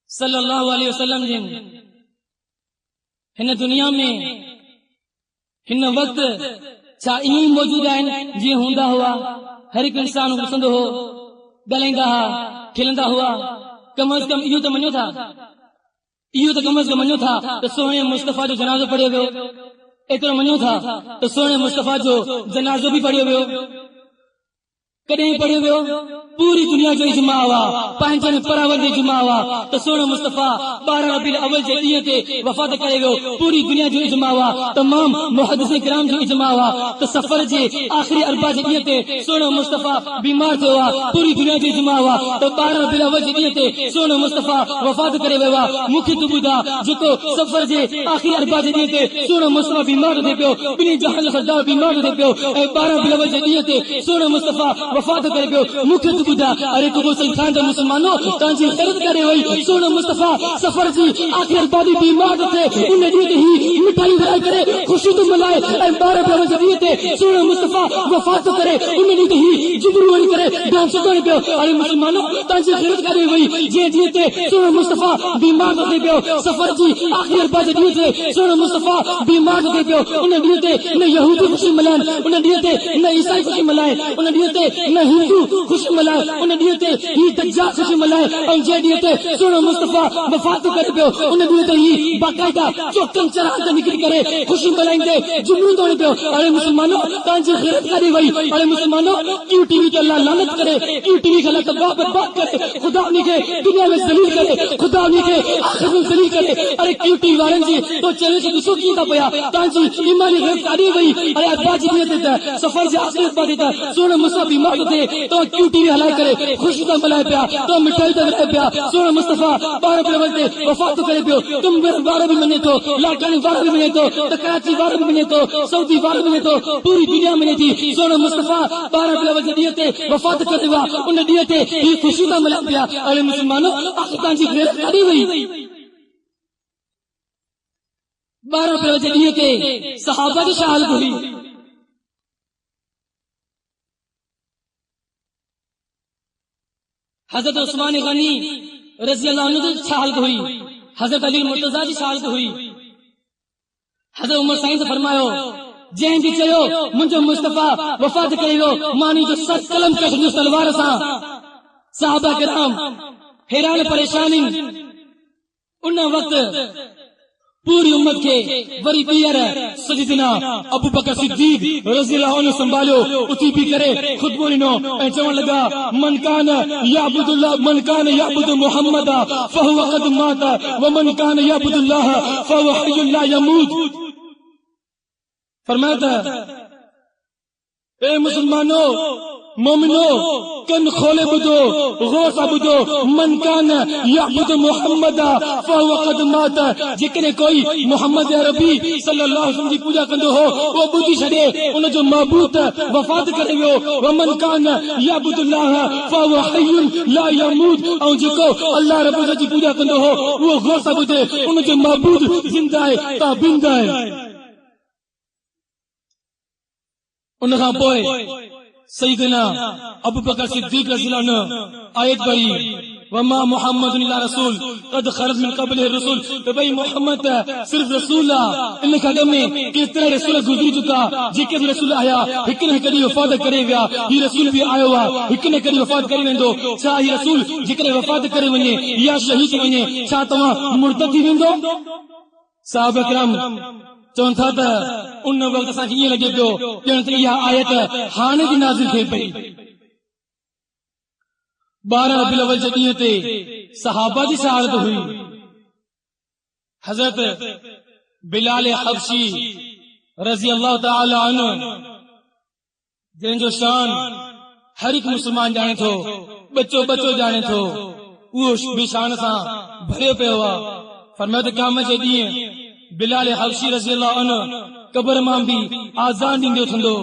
Speaker 2: सल्लल्लाहु अलैहि वसल्लम जिन हिन दुनिया में हिन वक्त छा ईअं ई मौजूद आहिनि जीअं हूंदा हुआ? हर हिकु इंसान ॾिसंदो हो, ॻाल्हाईंदा हुआ, खिलंदा हुआ। कम अज कम इहो त मञो था, इहो त कम अज कम मञो था त सोने मुस्तफ़ा जो जनाज़ो पढ़ियो वियो। एतिरो मञो था त सोने मुस्तफ़ा जो जनाज़ो बि पढ़ियो वियो। कॾहिं पढ़ियो वियो? पूरी दुनिया जो इजमा हुआ, पंहिंजनि परावनि जो इजमा हुआ त सोने मुस्तफ़ा 12 रबीउल अव्वल जे ॾींहं ते वफ़ात करे वियो। पूरी दुनिया जो इजमा हुआ, तमाम मुहद्दिसीन किराम जो इजमा हुआ त सफ़र जे आख़िरी अरबा जे ॾींहं ते सोने मुस्तफ़ा बीमार थियो आहे। पूरी दुनिया जो इजमा हुआ त 12 रबीउल अव्वल जे ॾींहं ते सोने मुस्तफ़ा वफ़ात करे वियो आहे। मूंखे तूं ॿुधा, जेको सफ़र जे आख़िरी अरबा जे ॾींहं ते सोने मुस्तफ़ा बीमार थिए पियो, ॿिन्ही जहान जो सरदार बीमार थिए पियो ऐं 12 रबीउल अव्वल जे ॾींहं ते सोने मुस्तफ़ा वफ़ात करे पियो मूंखे तू ॿुधा अरे क़बूल सही खान जा मुस्लमानो तव्हांजी ख़ैरत करे वई सोन मुस्तफ़ा सफ़र जी आख़िर बादी बीमार थे उन ॾींहं ते ही मिठाई विराए करे ख़ुशी तो मल्हाए ऐं 12 फ़रवरी ॾींहं ते सोन मुस्तफ़ा वफ़ात करे उन ॾींहं ते ही जिब्रू वञी करे डांस करे पियो अरे मुस्लमानो तव्हांजी ख़ैरत करे वई जंहिं ॾींहं ते सोन मुस्तफ़ा बीमार थे पियो सफ़र जी आख़िर बादी ॾींहं ते सोन मुस्तफ़ा बीमार थे पियो उन ॾींहं ते न यहूदी ख़ुशी मल्हाइनि उन ॾींहं ते न ईसाई ख़ुशी मल्हाए उन ॾींहं ते न हिंदू ख़ुशी मल्हाए उन ॾींहं ते ही दज्जाल ख़ुशी मल्हाए ऐं जंहिं ॾींहं ते सोन मुस्तफ़ा वफ़ात करे पियो उन ॾींहं ते ही बाक़ाइदा चौकनि चराग ते निकिरी करे ख़ुशी मल्हाईंदे जुमून तोड़े पियो अरे मुस्लमानो तव्हांजी ख़ैरत करे वई अरे मुस्लमानो क्यू टीवी ते अल्लाह लानत करे क्यू टीवी खे अल्लाह तबाह बर्बाद करे खुदा उनखे दुनिया में ज़लील करे खुदा उनखे आख़िरत में ज़लील करे अरे क्यू टीवी वारनि जी तो चैनल खे ॾिसो कीअं था पिया तव्हांजी ईमानी ख़ैरत काॾे वई अरे अब्बा जी ॾींहं ते त सफ़र जे आख़िरी अब्बा ते त सोन मुस्तफ़ा बीमार थो थिए तो क्यू टीवी हलाए करे ख़ुशी था मल्हाए पिया तो मिठाई था विराए पिया सोन मुस्तफ़ा 12 फ़रवरी ते वफ़ात करे पियो तुम वारो बि मञे थो लाड़कानी वारो बि मञे थो त कराची वारो बि मञे थो सऊदी वारो बि मञे थो पूरी दुनिया मञे थी सोन मुस्तफ़ा 12 फ़रवरी जे ॾींहं ते वफ़ात करे विया उन ॾींहं ते ही ख़ुशी था मल्हाए पिया अरे मुस्लमानो आख़िर तव्हांजी ग़ैरत काॾे वई 12 फ़रवरी जे ॾींहं ते सहाबा जी छा हालत हुई हज़रत उस्मान गनी रज़ी अल्लाह अन्हु जी छा हालत हुई हज़रत अली मुर्तज़ा जी छा हालत हुई हज़रत उमर साईं से फरमायो जंहिं बि चयो मुंहिंजो मुस्तफ़ा वफ़ात करे वियो मानी जो सत कलम करे छॾियो तलवार सां सहाबा किराम हैरान परेशान उन वक़्त पूरी उम्मत के वरी ॿीहर सैयदना अबू बकर सिद्दीक़ रज़ी अल्लाह अन्हु संभालियो उथी बि करे ख़ुतबो ॾिनो ऐं चवण लॻा मन कान याबुदु मुहम्मद फहुव क़द मात व मन कान याबुदुल्लाह फहुव हय्युन ला यमूत फरमाया ए मुसलमानो मोमिनो कन खोले बुधो गौर सां ॿुधो मन कान याबुदु मुहम्मद फहुव क़द मात जेकॾहिं कोई मोहम्मद अरबी सल्लल्लाहु अलैहि वसल्लम जी पूजा कंदो हो वो ॿुधी छॾे उन जो महबूब वफ़ात करे वियो व मन कान याबुदुल्लाह फहुव हय्युन ला यमूत ऐं जेको अल्लाह रब जी पूजा कंदो हो उहो गौर सां ॿुधे उन जो महबूब ज़िंदा आहे ताबिंदा आहे उन खां पोइ सैयदना अबू बकर सिद्दीक़ रज़ी अल्लाह अन्हु आयत पढ़ी वमा मुहम्मद इल्ला रसूल क़द खलत मिन क़ब्लिहि रसूल तो भाई मोहम्मद सिर्फ रसूल आहे इन खां अॻु में केतिरा रसूल गुज़री चुका जेके बि रसूल आया हिकु न हिकु ॾींहुं वफ़ात करे विया ही रसूल बि आयो आहे हिकु न हिकु ॾींहुं वफ़ात करे वेंदो छा ही रसूल जेकॾहिं वफ़ात करे वञे या शहीद थी वञे छा तव्हां मुर्तद थी वेंदो साहब किराम चवनि था त उन वक़्तु असांखे ईअं लॻे पियो ॼण त इहा आयत हाणे बि नाज़िल थिए पई 12 रबीउल अव्वल जे ॾींहं ते सहाबा जी छा हालत हुई हज़रत बिलाल हबशी रज़ी अल्लाह तआला अन्हु जंहिंजो शान हर हिकु मुस्लमान ॼाणे थो बचो ॼाणे थो उहो बि शान सां भरियो पियो आहे फरमायो त क़यामत जे ॾींहुं बिलाल हबशी रज़ी अल्लाह अन्हु क़ब्र मां बि आज़ान ॾींदो थींदो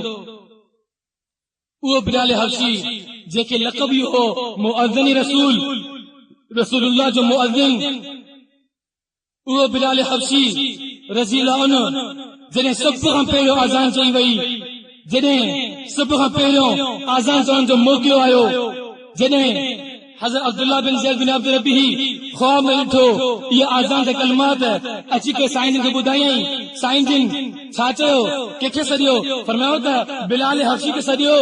Speaker 2: उहो बिलाल हबशी जेके लक़ब ई हो मुअज़्ज़िन रसूलुल्लाह जो मुअज़्ज़िन उहो बिलाल हबशी रज़ी अल्लाह अन्हु जॾहिं सभ खां पहिरियों आज़ान चई वई जॾहिं सभ खां पहिरियों आज़ान चवण जो मौक़ो आयो जॾहिं हज़रत अब्दुल्लाह बिन ज़ैद बिन अब्द रबी ख्वाब में ॾिठो ये आज़ान जा कलमात अची के साईं खे ॿुधायई साईं जिन छा चयो कंहिंखे सॾियो फरमायो त बिलाल हबशी खे सॾियो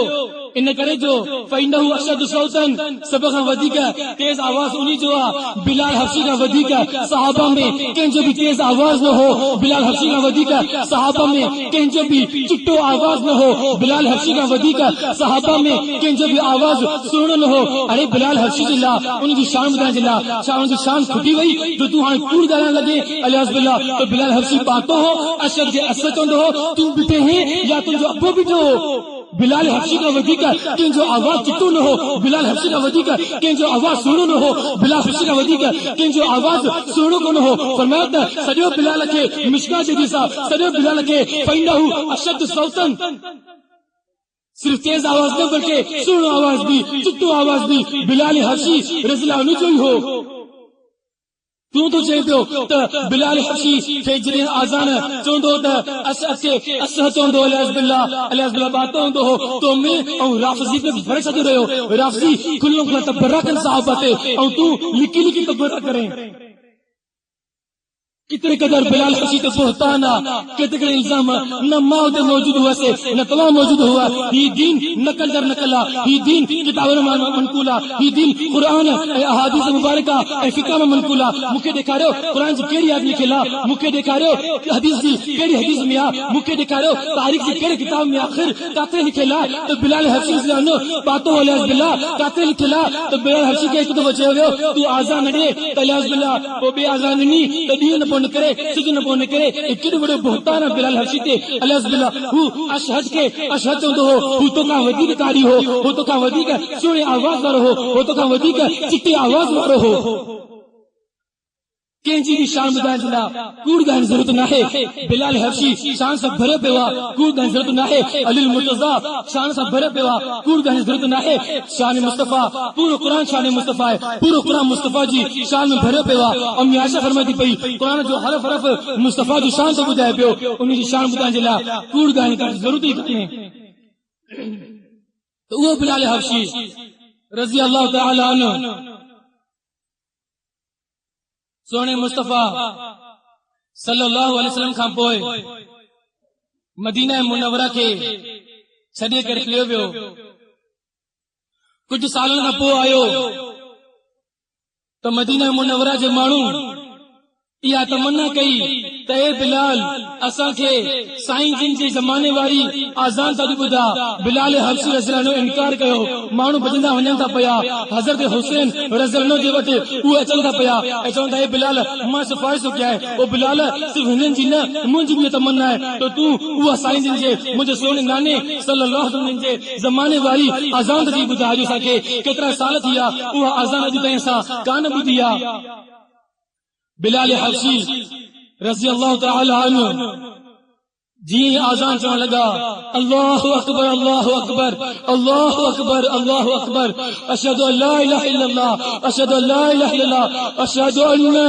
Speaker 2: इन करे जो फइन्नहु अशद सौतन सभ खां वधीक तेज आवाज़ उन्ही जो आहे बिलाल हबशी खां वधीक सहाबा में कंहिंजो बि तेज आवाज़ न हो बिलाल हबशी खां वधीक सहाबा में कंहिंजो बि चिट्टो आवाज़ न हो बिलाल हबशी खां वधीक सहाबा में कंहिंजो बि आवाज़ सुहिणो न हो अरे बिलाल हबशी जे लाइ उनजी शान ॿुधाइण जे लाइ छा उनजी शान खुटी वई जो तूं हाणे कूड़ ॻाल्हाइण लॻे अलियास बिल्ला तो बिलाल हबशी पातो हो अशद जे असर चवंदो हो तूं बीठे हैं या तुंहिंजो अबो बीठो हो बिलाल हबशी खां वधीक कंहिंजो आवाज़ चिट्टो न हो बिलाल हबशी खां वधीक कंहिंजो आवाज़ सुहिणो न हो बिलाल हबशी खां वधीक कंहिंजो आवाज़ सुहिणो कोन हो फरमायो त सॼो बिलाल खे मिशका जे ॾिसां सॼो बिलाल खे फइन्नहु अशद सौतन सिर्फ तेज आवाज न बल्कि सुणो आवाज भी, चुट्टो आवाज भी बिलाल हबशी रज़ियल्लाहु अन्हु जो ही हो। तू तो चए पियो त बिलाल हबशी खे जॾहिं आज़ान चवंदो त अस अचे अस चवंदो अलियास बिल्ला बातो हूंदो हो तो में ऐं राफ़ज़ी पे भरे छॾियो रहियो। राफ़ज़ी खुल्लो खुला तबर्रा कनि सहाबा ते ऐं तूं लिकी लिकी तबर्रा करें। कितने कदर बिलाल हबशी ते बुहतान कितने इल्जाम न मां ते मौजूद हुआ से न तमाम मौजूद हुआ। ही दीन नकल दर नकला, ही दीन किताबन मनकूला, ही दीन कुरान ऐं अहादीस मुबारका ऐं फिक़ह में मनकूला। मुखे ॾेखारियो कुरान जी कहिड़ी आयत लिखियल आहे, मुखे ॾेखारियो हदीस जी कहिड़ी हदीस में आहे, मुखे ॾेखारियो तारीख़ जी कहिड़े किताब में आख़िर काथे लिखियल आहे त बिलाल हबशी रज़ियल्लाहु बातो अलियास बिल्ला काथे लिखियल आहे त बिलाल हबशी खे हिकु दफ़ो चयो वियो तू आज़ान न ॾे त अलियास बिल्ला पोइ ॿिए आज़ान ॾिनी त ॾींहं न न करे सिज न न करे। केॾो वॾो बुहतान आहे बिलाल हबशी ते अलियास बिल्ला। हू अशहद खे अशहद चवंदो हो, हू तोखां वधीक कारी हो, हू तोखां वधीक सुहिणे आवाज़ वारो हो, हू तोखां वधीक चिटी आवाज़ वारो हो। कंहिंजी बि शान ॿुधाइण जे लाइ कूड़ ॻाइण जी ज़रूरत नाहे। बिलाल हबशी शान सां भरियो पियो आहे, कूड़ ॻाइण जी ज़रूरत नाहे। अली मुर्तज़ा शान सां भरियो पियो आहे, कूड़ ॻाइण जी ज़रूरत नाहे। शान मुस्तफ़ा पूरो क़ुरान शान मुस्तफ़ा आहे, पूरो क़ुरान मुस्तफ़ा जी शान में भरियो पियो आहे। अम्मी आयशा फरमाए थी पई क़ुरान जो हरफ हरफ मुस्तफ़ा जी शान थो ॿुधाए पियो, उन जी शान ॿुधाइण जे लाइ कूड़ ॻाइण जी ज़रूरत ई कान्हे। त उहो बिलाल हबशी रज़ी अल्लाह तआला अन्हु सोने मुस्तफ़ा सल्लल्लाहु अलैहि वसल्लम खां पोइ मदीना मुनव्वरा खे छॾे करे हलियो वियो। कुझु सालनि खां पोइ आयो त मदीना मुनव्वरा जे माण्हू इहा तमन्ना कई त ए बिलाल असांखे साईं जिन जे ज़माने वारी आज़ान था ॿुधा। बिलाल हबशी रज़ियल्लाहु अन्हु इनकार कयो। माण्हू भॼंदा वञनि था पिया, हज़रत हुसैन रज़ियल्लाहु अन्हु जे वटि उहे अचनि था पिया ऐं चवनि था ए बिलाल मां सिफ़ारिश थो कयां, ओ बिलाल सिर्फ़ हिननि जी न मुंहिंजी बि तमन्ना आहे त तूं उहा साईं जिन जे मुंहिंजे सोने नाने सल्लल्लाहु अलैहि वसल्लम जे ज़माने वारी आज़ान थी ॿुधा। अॼु असांखे केतिरा साल थी विया उहा आज़ान अॼु ताईं असां कान ॿुधी आहे। बिलाल हबशी रज़ी अल्लाह तआला अन्हु जी आज़ान चवण लगा अल्लाहु अकबर अल्लाहु अकबर अल्लाहु अकबर अल्लाहु अकबर अशहदु अल्ला इलाहा इल्लल्लाह अशहदु अल्ला इलाहा इल्लल्लाह अशहदु अन्ना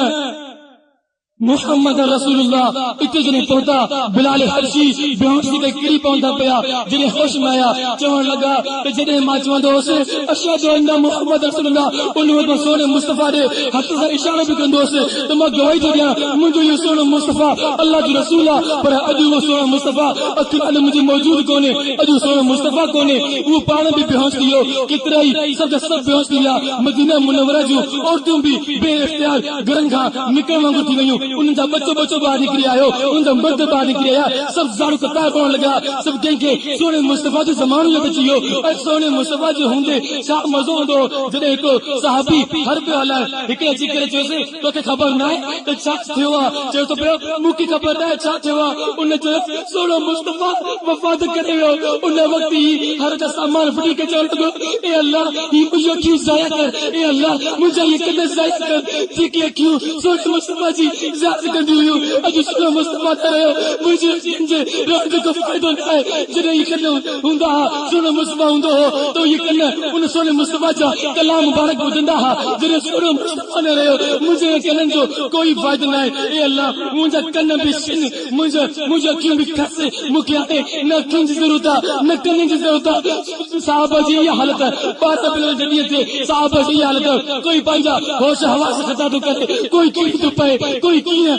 Speaker 2: मुहम्मद रसूलुल्लाह। इते जने पहुता बिलाल हबशी बेहोशी ते किरी पवंदा पिया। जने होश में आया चवण लगा त जने मां चवंदो हुअसि अशहदु अन्ना मुहम्मद रसूलुल्लाह उन वटि सोने मुस्तफ़ा ॾे हथ सां इशारो बि कंदो हुअसि त मां गवाही थो ॾियां मुंहिंजो इहो सोनो मुस्तफ़ा अल्लाह जो रसूल आहे। पर अॼु उहो सोनो मुस्तफ़ा अखियुनि में मुंहिंजी मौजूद कोन्हे, अॼु सोनो मुस्तफ़ा कोन्हे। उहो पाण बि बेहोश थी वियो, केतिरा ई सभु बेहोश थी विया। मदीना मुनव्वरा जूं औरतूं बि बे इख्तियार घरनि खां निकिरण वांगुरु थी वयूं। उनजा बच्चो बाहर निकरी आयो, उनजा मर्द बाहर निकरी आया, सब ज़ाड़ू कतार पवण लगा। सब कंहिंखे सोने मुस्तफ़ा जो ज़मानो यादि अची वियो। ऐं सोने मुस्तफ़ा जो हूंदे छा मज़ो हूंदो जॾहिं हिकु सहाबी हर पियो हलाए, हिकिड़े अची करे चयोसि तोखे ख़बर न आहे त छा थियो आहे? चयो त पियो मूंखे ख़बर न आहे छा थियो आहे। उन चयो सोनो मुस्तफ़ा वफ़ात करे वियो। उन वक़्तु ई हर जा सामान फिटी के चवण लॻो ए अल्लाह ही मुंहिंजो अखियूं ज़ाया कर, ए अल्लाह मुंहिंजा ये कन ज़ाया कर। जेके अखियूं सोने मुस्तफ़ा जी कंदी हुयूं अॼु सोनो मुस्तफ़ा त रहियो। मुंहिंजे रोज़ को फ़ाइदो न आहे। जॾहिं ये कन हूंदा हुआ सोनो मुस्तफ़ा हूंदो हो त ये कन उन सोने मुस्तफ़ा जा कलाम मुबारक ॿुधंदा हुआ। जॾहिं सोनो मुस्तफ़ा न रहियो मुंहिंजे कननि जो कोई फ़ाइदो न आहे। ए अल्लाह मुंहिंजा कन बि छिन, मुंहिंजी अखियूं बि खस। मूंखे हाणे न अखियुनि जी ज़रूरत आहे न कननि जी ज़रूरत आहे। साहबा जी इहा हालत, 12 ॾींहं ते साहबा जी इहा हालत। कोई पंहिंजा होश हवास ख़ता थो करे, कोई कीअं थो पए, कोई कीअं।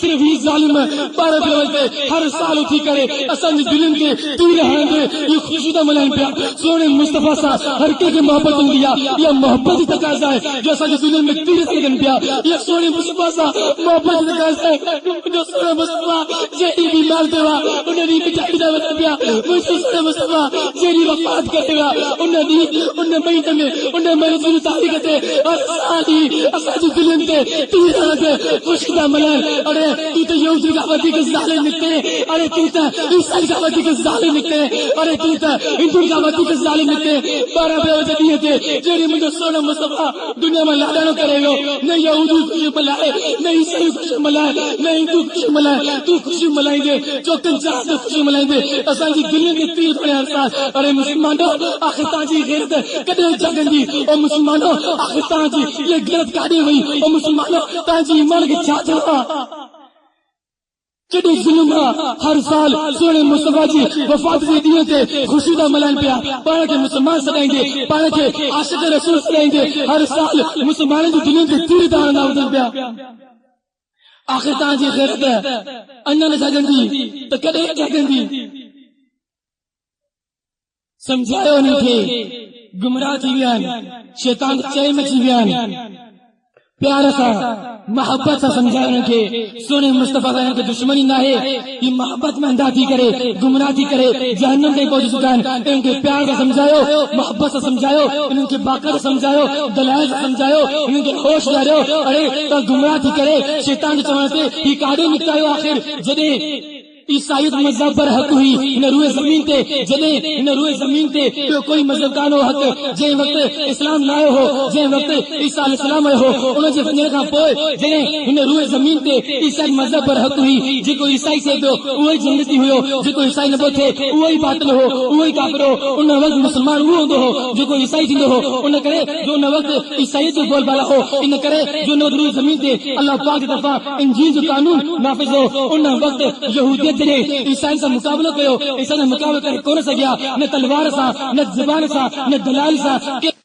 Speaker 2: सिर्फ ही ज़ालिम 12 ते हर साल उथी करे असांजे दिलनि खे तीर हणंदे इहो ख़ुशी था मल्हाइनि पिया। सोने मुस्तफ़ा सां हर कंहिंखे मोहबत हूंदी आहे। इहा मोहबत जी तक़ाज़ा आहे जो असांजे दिलनि में तीर था लॻनि पिया। इहा सोने मुस्तफ़ा सां मोहबत जी तक़ाज़ा आहे। मुंहिंजो सोने मुस्तफ़ा जहिड़ी बीमार थियो आहे उन ॾींहुं मिठाई था वठनि पिया। मुंहिंजो सोने मुस्तफ़ा जहिड़ी वफ़ात करे वियो आहे उन ॾींहुं उन महीने में उन महज़ूर तारीख़ ते हर साल ई असांजे दिलनि ते तीर हणंदे खुशी दा मलाल अरे तू तो यहूदी का वती के जालिम निकले अरे तू तो ईसाई का वती के जालिम निकले अरे तू तो हिंदू का वती के जालिम निकले बारह बेवजह दिए थे जेरी मुझे सोना मुस्तफा दुनिया में लाड़ा न करेगा नहीं यहूदी खुशी मनाए नहीं ईसाई खुशी मनाए नहीं हिंदू खुशी मनाए तू खुशी मनाएंगे जो कंचा से खुशी मनाएंगे असांजी दुनिया के तीर पड़े हर साल अरे मुसलमानों आखिर ताजी गैरत कदे जगंदी और मुसलमानों आखिर ताजी ये गैरत काढ़ी हुई और मुसलमानों ताजी ईमान के छात्र कदे जुल्म हर साल सोने मुस्तफा जी वफात दे दिए थे खुशी दा मलान पिया पाण के मुसलमान सदाएंगे पाण के आशिक रसूल सदाएंगे हर साल मुसलमानों की दुनिया के तीर दान ना उधर पिया आखिर ताजी गैरत अन्ना न जगंदी तो कदे जगंदी समझायो नहीं थे गुमराह थी वियान शैतान चय में थी वियान प्यार सा मोहब्बत सा समझायो नहीं थे सोने मुस्तफा के दुश्मनी ना है ये मोहब्बत में अंधा थी करे गुमराह थी करे जहन्नम नहीं पहुंच चुका है इनके प्यार का समझायो मोहब्बत से समझायो इनके बाकर समझायो दलाल से समझायो इनके होश ला रहे हो अरे तो गुमराह थी करे शैतान के चवण से ही काढ़े निकतायो आखिर जदे ईसाईयत मजहब पर हक हुई इन रूए जमीन ते जने इन रूए जमीन ते कोई मजहब कानो हक जे वक्त इस्लाम लायो हो जे वक्त ईसा अलैहिस्सलाम आयो हो उन जे वञण खां पोइ जने इन रूए जमीन ते ईसाई मजहब पर हक हुई जेको ईसाई से पियो उहो ई जन्नती हुयो जेको ईसाई न थे उहो ई बातिल हो उहो ई काफिर हो उन वक्त मुसलमान उहो हूंदो हो जेको ईसाई थींदो हो उन करे जो उन वक्त ईसाई जो बोलबाला हो इन करे जो उन रूए जमीन ते अल्लाह पाक की तरफा इंजील जो कानून नाफिज हो उन वक्त यहूदियत ने ईसाई से मुकाबलो कयो ईसाई ने मुकाबलो करे कोन सघिया न तलवार सां न ज़बान सां न दलाल सां